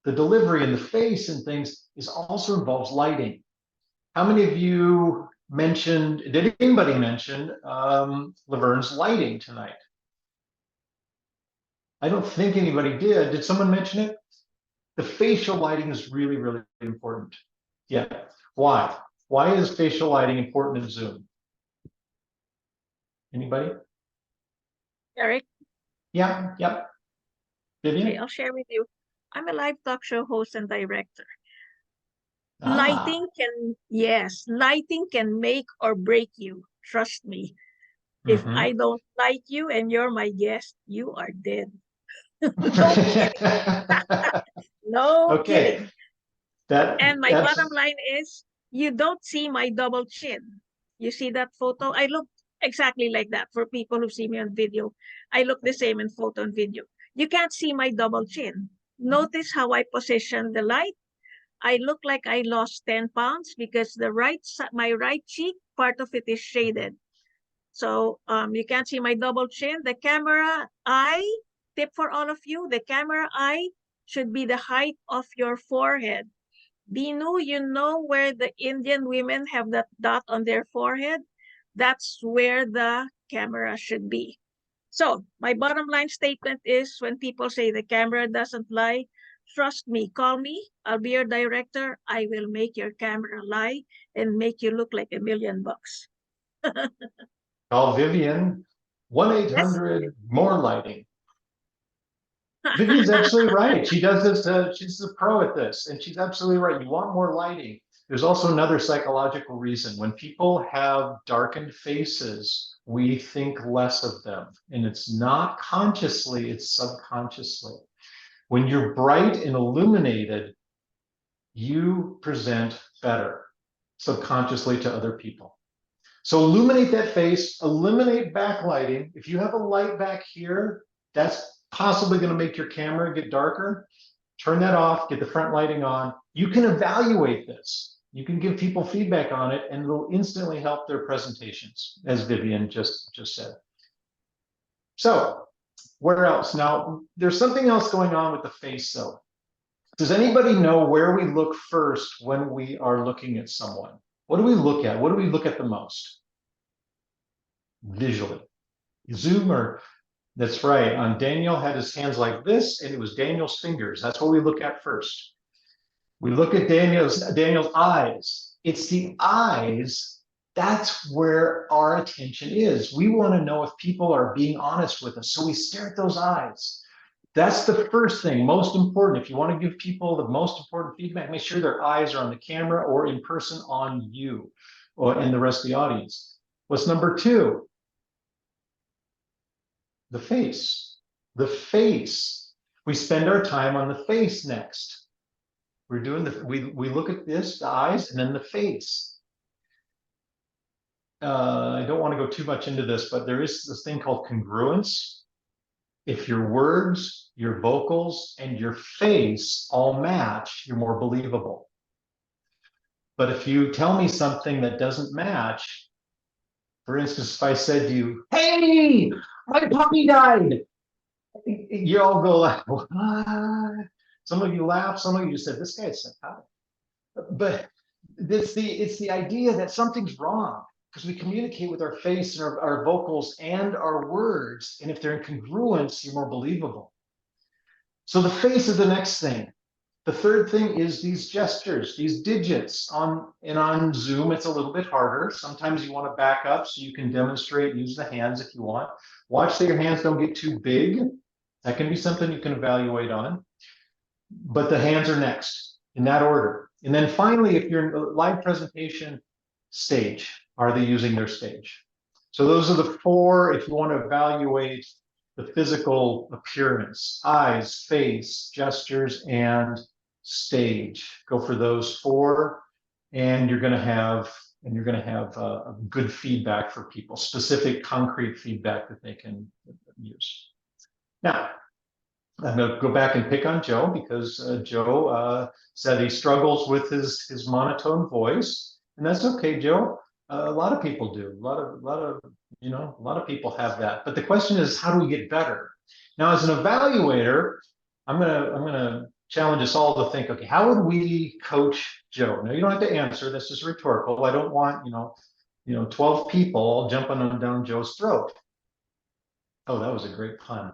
the delivery and the face and things also involves lighting. How many of you did anybody mention Laverne's lighting tonight? I don't think anybody did. Did someone mention it? The facial lighting is really, really important. Yeah. Why? Why is facial lighting important in Zoom? Anybody? Eric? Yeah. Yep. Vivian? Okay, I'll share with you. I'm a live talk show host and director. Ah, Lighting can make or break you. Trust me. If mhm. I don't like you and you're my guest, you are dead. No kidding. No Okay, kidding. that And my that's bottom line is you don't see my double chin. You see that photo? I look exactly like that for people who see me on video. I look the same in photo and video. You can't see my double chin. Notice how I position the light. I look like I lost 10 pounds because my right cheek, part of it is shaded. So you can't see my double chin. The camera eye, tip for all of you, the camera eye should be the height of your forehead. Binu, you know where the Indian women have that dot on their forehead? That's where the camera should be. So my bottom line statement is when people say the camera doesn't lie, trust me, call me. I'll be your director. I will make your camera lie and make you look like $1 million. call Vivian, Yes. 1-800-MORE-LIGHTING. Vivian's absolutely right. She does this, she's a pro at this, and she's absolutely right. You want more lighting. There's also another psychological reason. When people have darkened faces, we think less of them. And it's not consciously, it's subconsciously. When you're bright and illuminated, you present better subconsciously to other people. So illuminate that face, eliminate backlighting. If you have a light back here, that's possibly going to make your camera get darker. Turn that off, get the front lighting on. You can evaluate this. You can give people feedback on it, and it'll instantly help their presentations, as Vivian just said. So where else? Now, there's something else going on with the face, though. Does anybody know where we look first when we are looking at someone? What do we look at? What do we look at the most? Visually. Zoom or, that's right. Daniel had his hands like this, and it was Daniel's fingers. That's what we look at first. We look at Daniel's eyes. It's the eyes. That's where our attention is. We want to know if people are being honest with us. So we stare at those eyes. That's the first thing, most important. If you want to give people the most important feedback, make sure their eyes are on the camera or in person on you and the rest of the audience. What's number two? The face. The face. We spend our time on the face next. We're doing we look at this, the eyes, and then the face. I don't want to go too much into this, but there is this thing called congruence. If your words, your vocals, and your face all match, you're more believable. But if you tell me something that doesn't match, for instance, if I said to you, "Hey, my puppy died," you all go like, "What?" Some of you laugh, some of you just said, "This guy's psychotic." But it's the idea that something's wrong because we communicate with our face and our vocals and our words. And if they're in congruence, you're more believable. So the face is the next thing. The third thing is these gestures, these digits. On Zoom, it's a little bit harder. Sometimes you want to back up so you can demonstrate, use the hands if you want. Watch that your hands don't get too big. That can be something you can evaluate on. But the hands are next in that order. And then finally, if you're in a live presentation stage, are they using their stage? So those are the four, if you want to evaluate the physical appearance: eyes, face, gestures, and stage. Go for those four, and you're going to have a good feedback for people, specific, concrete feedback that they can use. Now, I'm going to go back and pick on Joe because Joe said he struggles with his monotone voice, and that's okay, Joe. A lot of people do. A lot of people have that. But the question is, how do we get better? Now, as an evaluator, I'm gonna challenge us all to think, okay, how would we coach Joe? Now, you don't have to answer. This is rhetorical. I don't want 12 people jumping down Joe's throat. Oh, that was a great pun.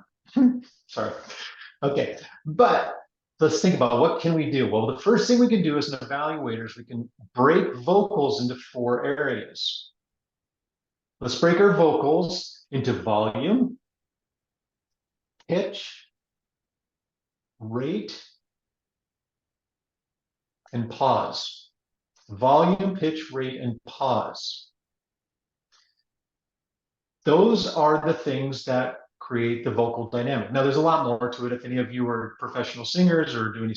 Sorry. Okay, but let's think about what can we do? Well, the first thing we can do as an evaluator is we can break vocals into 4 areas. Let's break our vocals into volume, pitch, rate, and pause. Volume, pitch, rate, and pause. Those are the things that create the vocal dynamic. Now, there's a lot more to it. If any of you are professional singers or do any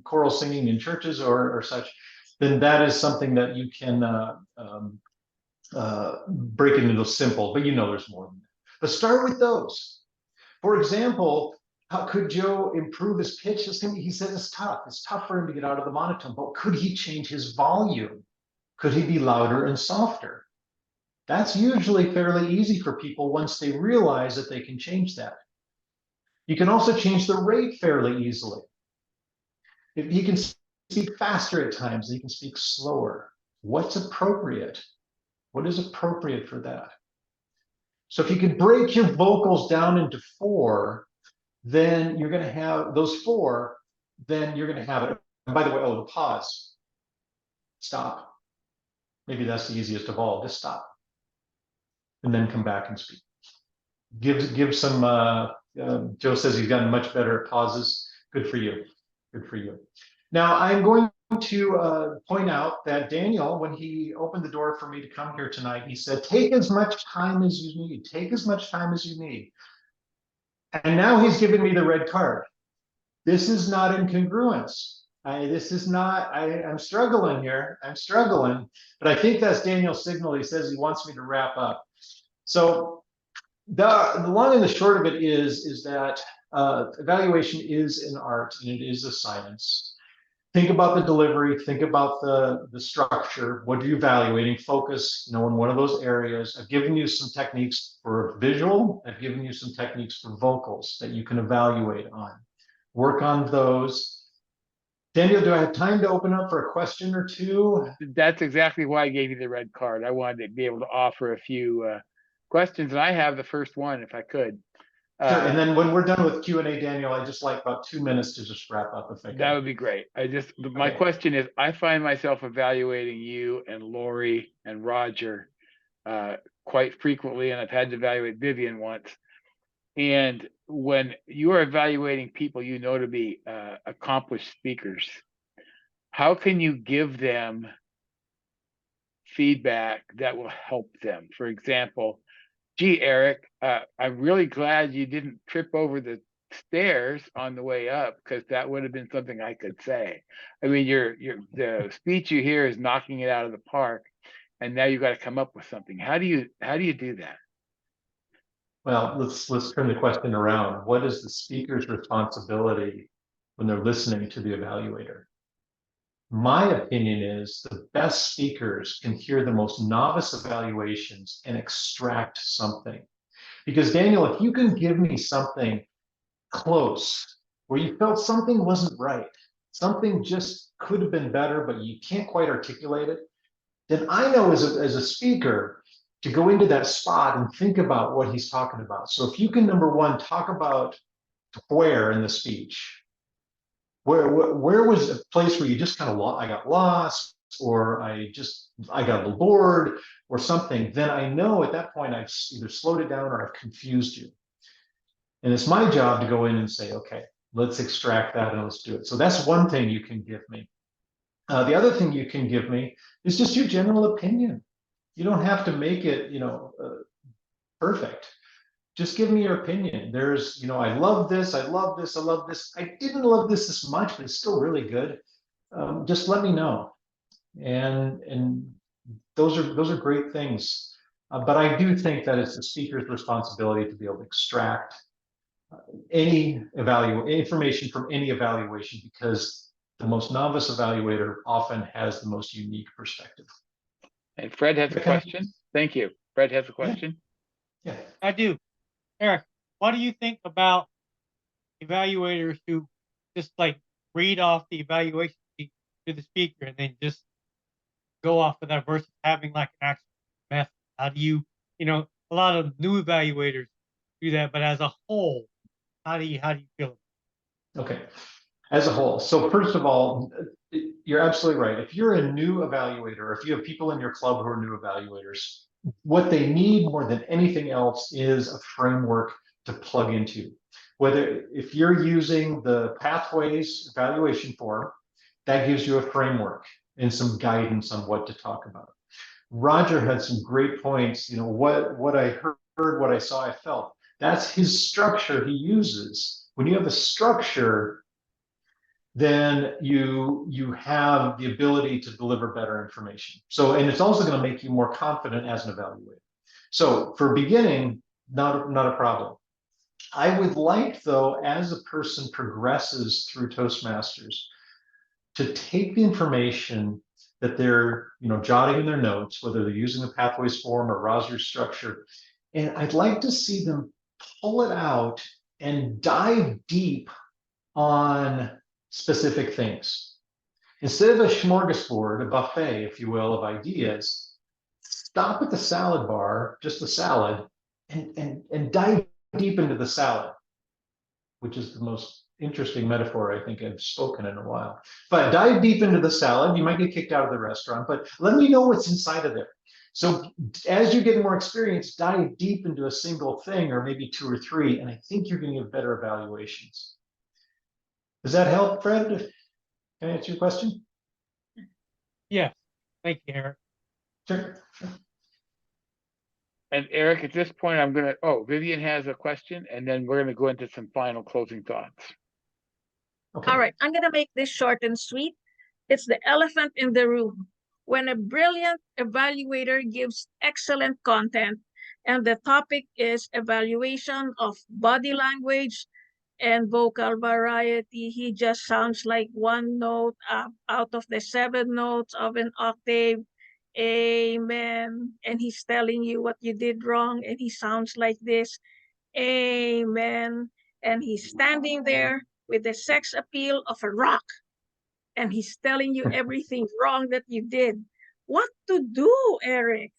choral singing in churches or such, then that is something that you can break it into simple, but you know there's more than that. But start with those. For example, how could Joe improve his pitch? He said it's tough. It's tough for him to get out of the monotone, but could he change his volume? Could he be louder and softer? That's usually fairly easy for people once they realize that they can change that. You can also change the rate fairly easily. If he can speak faster at times, he can speak slower. What's appropriate? What is appropriate for that? So if you can break your vocals down into 4, then you're going to have those 4, then you're going to have it. And by the way, the pause. Stop. Maybe that's the easiest of all. Just stop. And then come back and speak. Give some, Joe says he's gotten much better at pauses. Good for you. Good for you. Now I'm going to point out that Daniel, when he opened the door for me to come here tonight, he said, take as much time as you need. Take as much time as you need. And now he's giving me the red card. This is not incongruence. This is not, I'm struggling here. I'm struggling, but I think that's Daniel's signal. He says he wants me to wrap up. So the long and the short of it is that evaluation is an art and it is a science. Think about the delivery, think about the structure. What are you evaluating? Focus, in one of those areas. I've given you some techniques for visual. I've given you some techniques for vocals that you can evaluate on. Work on those. Daniel, do I have time to open up for a question or two? That's exactly why I gave you the red card. I wanted to be able to offer a few questions, and I have the first one if I could. Sure. And then when we're done with Q&A, Daniel, I just like about 2 minutes to just wrap up if I can. That would be great. My question is, I find myself evaluating you and Lori and Roger quite frequently, and I've had to evaluate Vivian once. And when you are evaluating people you know to be accomplished speakers, how can you give them feedback that will help them? For example, gee, Eric, I'm really glad you didn't trip over the stairs on the way up, because that would have been something I could say. I mean, the speech you hear is knocking it out of the park, and now you've got to come up with something. How do you do that? Well, let's turn the question around. What is the speaker's responsibility when they're listening to the evaluator? My opinion is the best speakers can hear the most novice evaluations and extract something. Because Daniel, if you can give me something close, where you felt something wasn't right, something just could have been better, but you can't quite articulate it, then I know as a speaker to go into that spot and think about what he's talking about. So if you can, number one, talk about where in the speech, where was a place where you just kind of I got lost, or I got a little bored or something, then I know at that point I've either slowed it down or I've confused you. And it's my job to go in and say, okay, let's extract that and let's do it. So that's one thing you can give me. The other thing you can give me is just your general opinion. You don't have to make it, perfect. Just give me your opinion. There's, I love this, I love this, I love this. I didn't love this much, but it's still really good. Just let me know. And those are great things. But I do think that it's the speaker's responsibility to be able to extract any information from any evaluation, because the most novice evaluator often has the most unique perspective. And Fred has a question. Thank you. Fred has a question. Yeah, I do. Eric, what do you think about evaluators who just read off the evaluation sheet to the speaker and then just go off of that versus having an actual method? How do you, a lot of new evaluators do that, but as a whole, how do you feel? Okay. As a whole. So first of all, you're absolutely right. If you're a new evaluator, if you have people in your club who are new evaluators, what they need more than anything else is a framework to plug into. whether if you're using the Pathways evaluation form, that gives you a framework and some guidance on what to talk about. Roger had some great points, what I heard, what I saw, I felt. That's his structure he uses. When you have a structure, then you have the ability to deliver better information. So, and it's also going to make you more confident as an evaluator. So for beginning, not a problem. I would like, though, as a person progresses through Toastmasters, to take the information that they're jotting in their notes, whether they're using the Pathways form or Roger's structure, and I'd like to see them pull it out and dive deep on specific things. Instead of a smorgasbord, a buffet, if you will, of ideas, stop at the salad bar, just the salad, and dive deep into the salad, which is the most interesting metaphor I think I've spoken in a while. But dive deep into the salad. You might get kicked out of the restaurant, but let me know what's inside of there. So as you get more experience, dive deep into a single thing or maybe two or three, and I think you're going to get better evaluations. Does that help, Fred? Can I answer your question? Yes, thank you, Eric. Sure. And Eric, at this point, Vivian has a question, and then we're gonna go into some final closing thoughts. Okay. All right, I'm gonna make this short and sweet. It's the elephant in the room. When a brilliant evaluator gives excellent content and the topic is evaluation of body language and vocal variety, he just sounds like one note out of the 7 notes of an octave. Amen. And he's telling you what you did wrong, and he sounds like this. Amen. And he's standing there with the sex appeal of a rock, and he's telling you everything wrong that you did. What to do, Eric?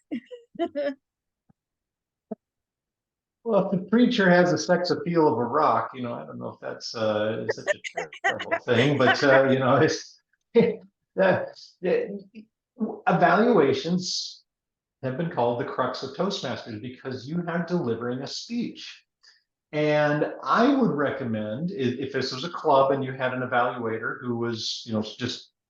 Well, if the preacher has a sex appeal of a rock, I don't know if that's such a terrible thing, but it's evaluations have been called the crux of Toastmasters because you are delivering a speech. And I would recommend if this was a club and you had an evaluator who was,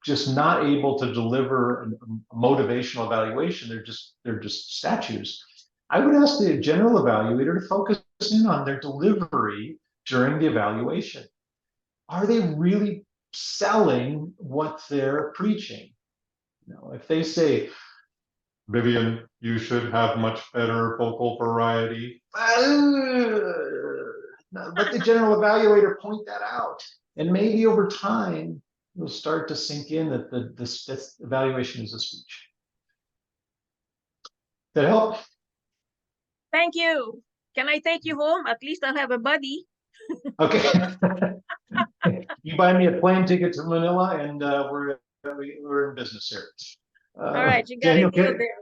just not able to deliver a motivational evaluation, they're just statues. I would ask the general evaluator to focus in on their delivery during the evaluation. Are they really selling what they're preaching? If they say, Vivian, you should have much better vocal variety. Let the general evaluator point that out. And maybe over time, you'll start to sink in that this evaluation is a speech. That help? Thank you. Can I take you home? At least I'll have a buddy. Okay. You buy me a plane ticket to Manila, and we're in business here. All right, you got a deal there.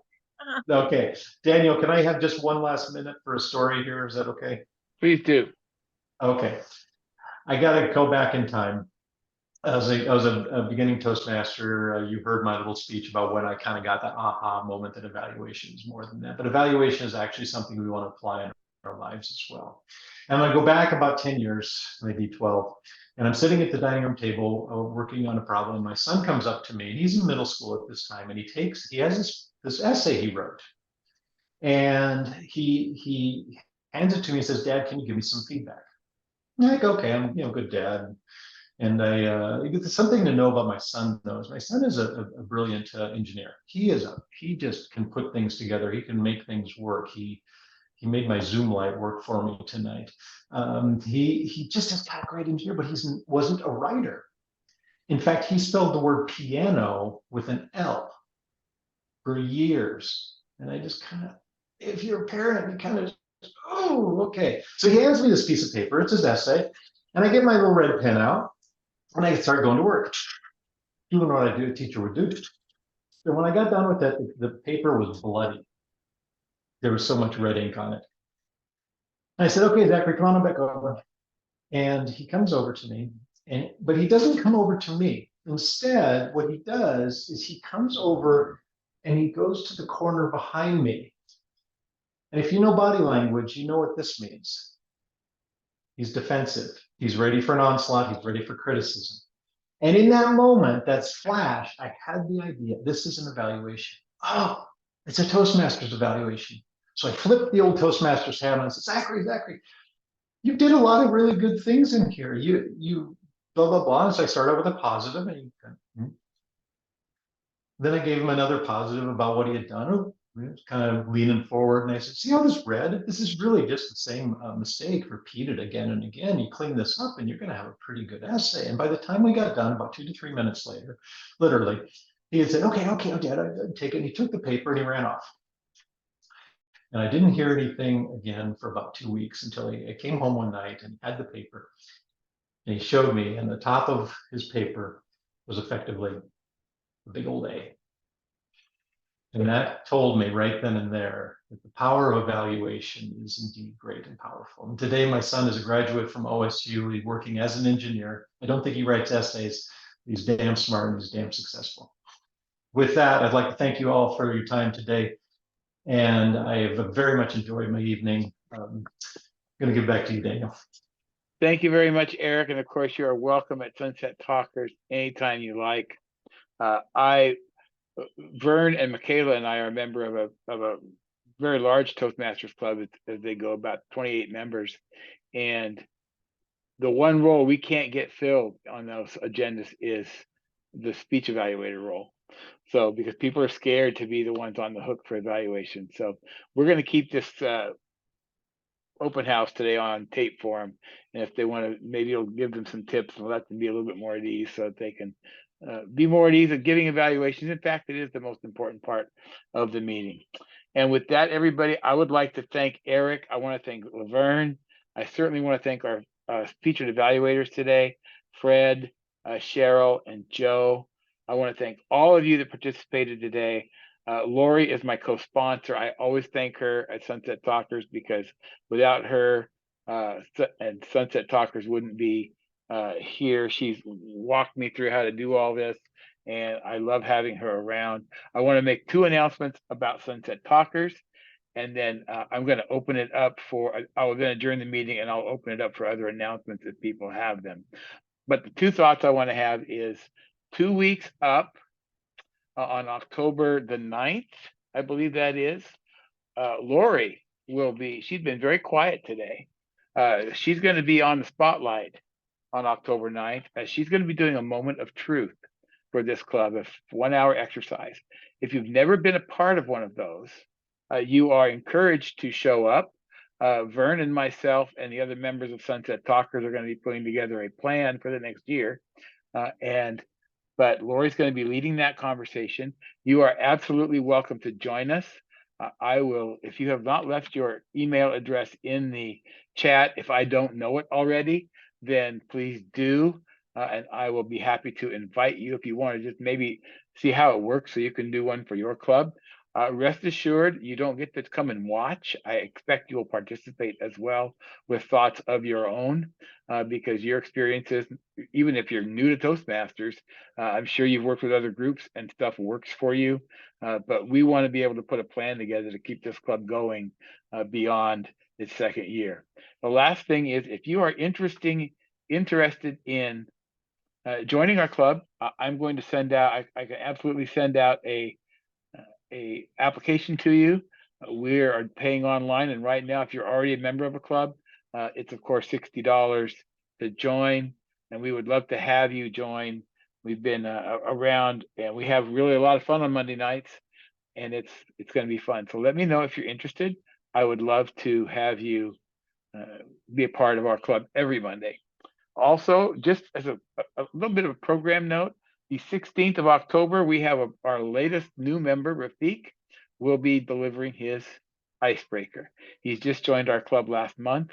Okay, Daniel, can I have just one last minute for a story here? Is that okay? Please do. Okay, I got to go back in time. I was a beginning Toastmaster. You heard my little speech about when I kind of got that aha moment that evaluation is more than that. But evaluation is actually something we want to apply in our lives as well. And I go back about 10 years, maybe 12, and I'm sitting at the dining room table working on a problem. My son comes up to me, and he's in middle school at this time, and he has this essay he wrote. And he hands it to me and says, Dad, can you give me some feedback? I'm like, okay, I'm a good dad. And it's something to know about my son, though. My son is a brilliant engineer. He just can put things together. He can make things work. He made my Zoom light work for me tonight. He just has got a great engineer, but he wasn't a writer. In fact, he spelled the word piano with an L for years. And I just kind of, if you're a parent, you kind of, oh, okay. So he hands me this piece of paper. It's his essay. And I get my little red pen out. And I start going to work, doing what a teacher would do. So when I got done with that, the paper was bloody. There was so much red ink on it. And I said, okay, Zachary, come on back over. And he comes over to me, but he doesn't come over to me. Instead, what he does is he comes over and he goes to the corner behind me. And if you know body language, you know what this means. He's defensive. He's ready for an onslaught. He's ready for criticism. And in that moment, that's flash, I had the idea, this is an evaluation. Oh, it's a Toastmasters evaluation. So I flipped the old Toastmasters hat on and said, Zachary, you did a lot of really good things in here. You blah, blah, blah. And so I started with a positive, and then I gave him another positive about what he had done. Kind of leaning forward, and I said, see how this read? This is really just the same mistake repeated again and again. You clean this up and you're going to have a pretty good essay. And by the time we got done, about 2 to 3 minutes later, literally, he had said, okay, Dad, I'd take it. And he took the paper and he ran off. And I didn't hear anything again for about 2 weeks until I came home one night and had the paper. And he showed me, and the top of his paper was effectively a big old A. And that told me right then and there that the power of evaluation is indeed great and powerful. And today my son is a graduate from OSU. He's working as an engineer. I don't think he writes essays. He's damn smart and he's damn successful. With that, I'd like to thank you all for your time today. And I have very much enjoyed my evening. I'm going to give back to you, Daniel. Thank you very much, Eric. And of course, you are welcome at Sunset Talkers anytime you like. Vern and Michaela and I are a member of a very large Toastmasters club as they go, about 28 members. And the one role we can't get filled on those agendas is the speech evaluator role. So because people are scared to be the ones on the hook for evaluation. So we're going to keep this open house today on tape for them. And if they want to, maybe it'll give them some tips and let them be a little bit more at ease so that they can be more at ease of giving evaluations. In fact, it is the most important part of the meeting. And with that, everybody, I would like to thank Eric. I want to thank Laverne. I certainly want to thank our featured evaluators today, Fred, Cheryl, and Joe. I want to thank all of you that participated today. Lori is my co-sponsor. I always thank her at Sunset Talkers because without her and Sunset Talkers wouldn't be here. She's walked me through how to do all this, and I love having her around. I want to make 2 announcements about Sunset Talkers, and then I'm going to open it up for, I'm going to adjourn the meeting and I'll open it up for other announcements if people have them. But the 2 thoughts I want to have is 2 weeks up on October the 9th, I believe that is, Lori will be, she's been very quiet today. She's going to be on the spotlight on October 9th, as she's going to be doing a moment of truth for this club, a 1-hour exercise. If you've never been a part of one of those, you are encouraged to show up. Vern and myself and the other members of Sunset Talkers are going to be putting together a plan for the next year. But Lori's going to be leading that conversation. You are absolutely welcome to join us. I will, if you have not left your email address in the chat, if I don't know it already, then please do. And I will be happy to invite you if you want to just maybe see how it works so you can do one for your club. Rest assured, you don't get to come and watch. I expect you will participate as well with thoughts of your own, because your experiences, even if you're new to Toastmasters, I'm sure you've worked with other groups and stuff works for you. But we want to be able to put a plan together to keep this club going beyond its 2nd year. The last thing is, if you are interested in joining our club, I'm going to send out, I can absolutely send out a application to you. We are paying online, and right now, if you're already a member of a club, it's of course $60 to join, and we would love to have you join. We've been around, and we have really a lot of fun on Monday nights, and it's going to be fun. So let me know if you're interested. I would love to have you be a part of our club every Monday. Also, just as a little bit of a program note, the 16th of October, we have our latest new member, Rafiq, will be delivering his icebreaker. He's just joined our club last month,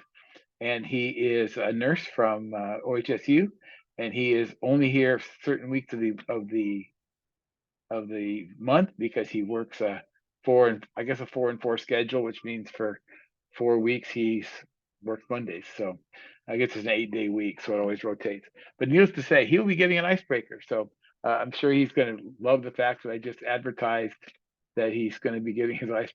and he is a nurse from OHSU, and he is only here certain weeks of the month because he works a 4 and 4 schedule, which means for 4 weeks he's works Mondays. So I guess it's an 8-day week, so it always rotates. But needless to say, he'll be getting an icebreaker. So I'm sure he's going to love the fact that I just advertised that he's going to be giving his icebreaker.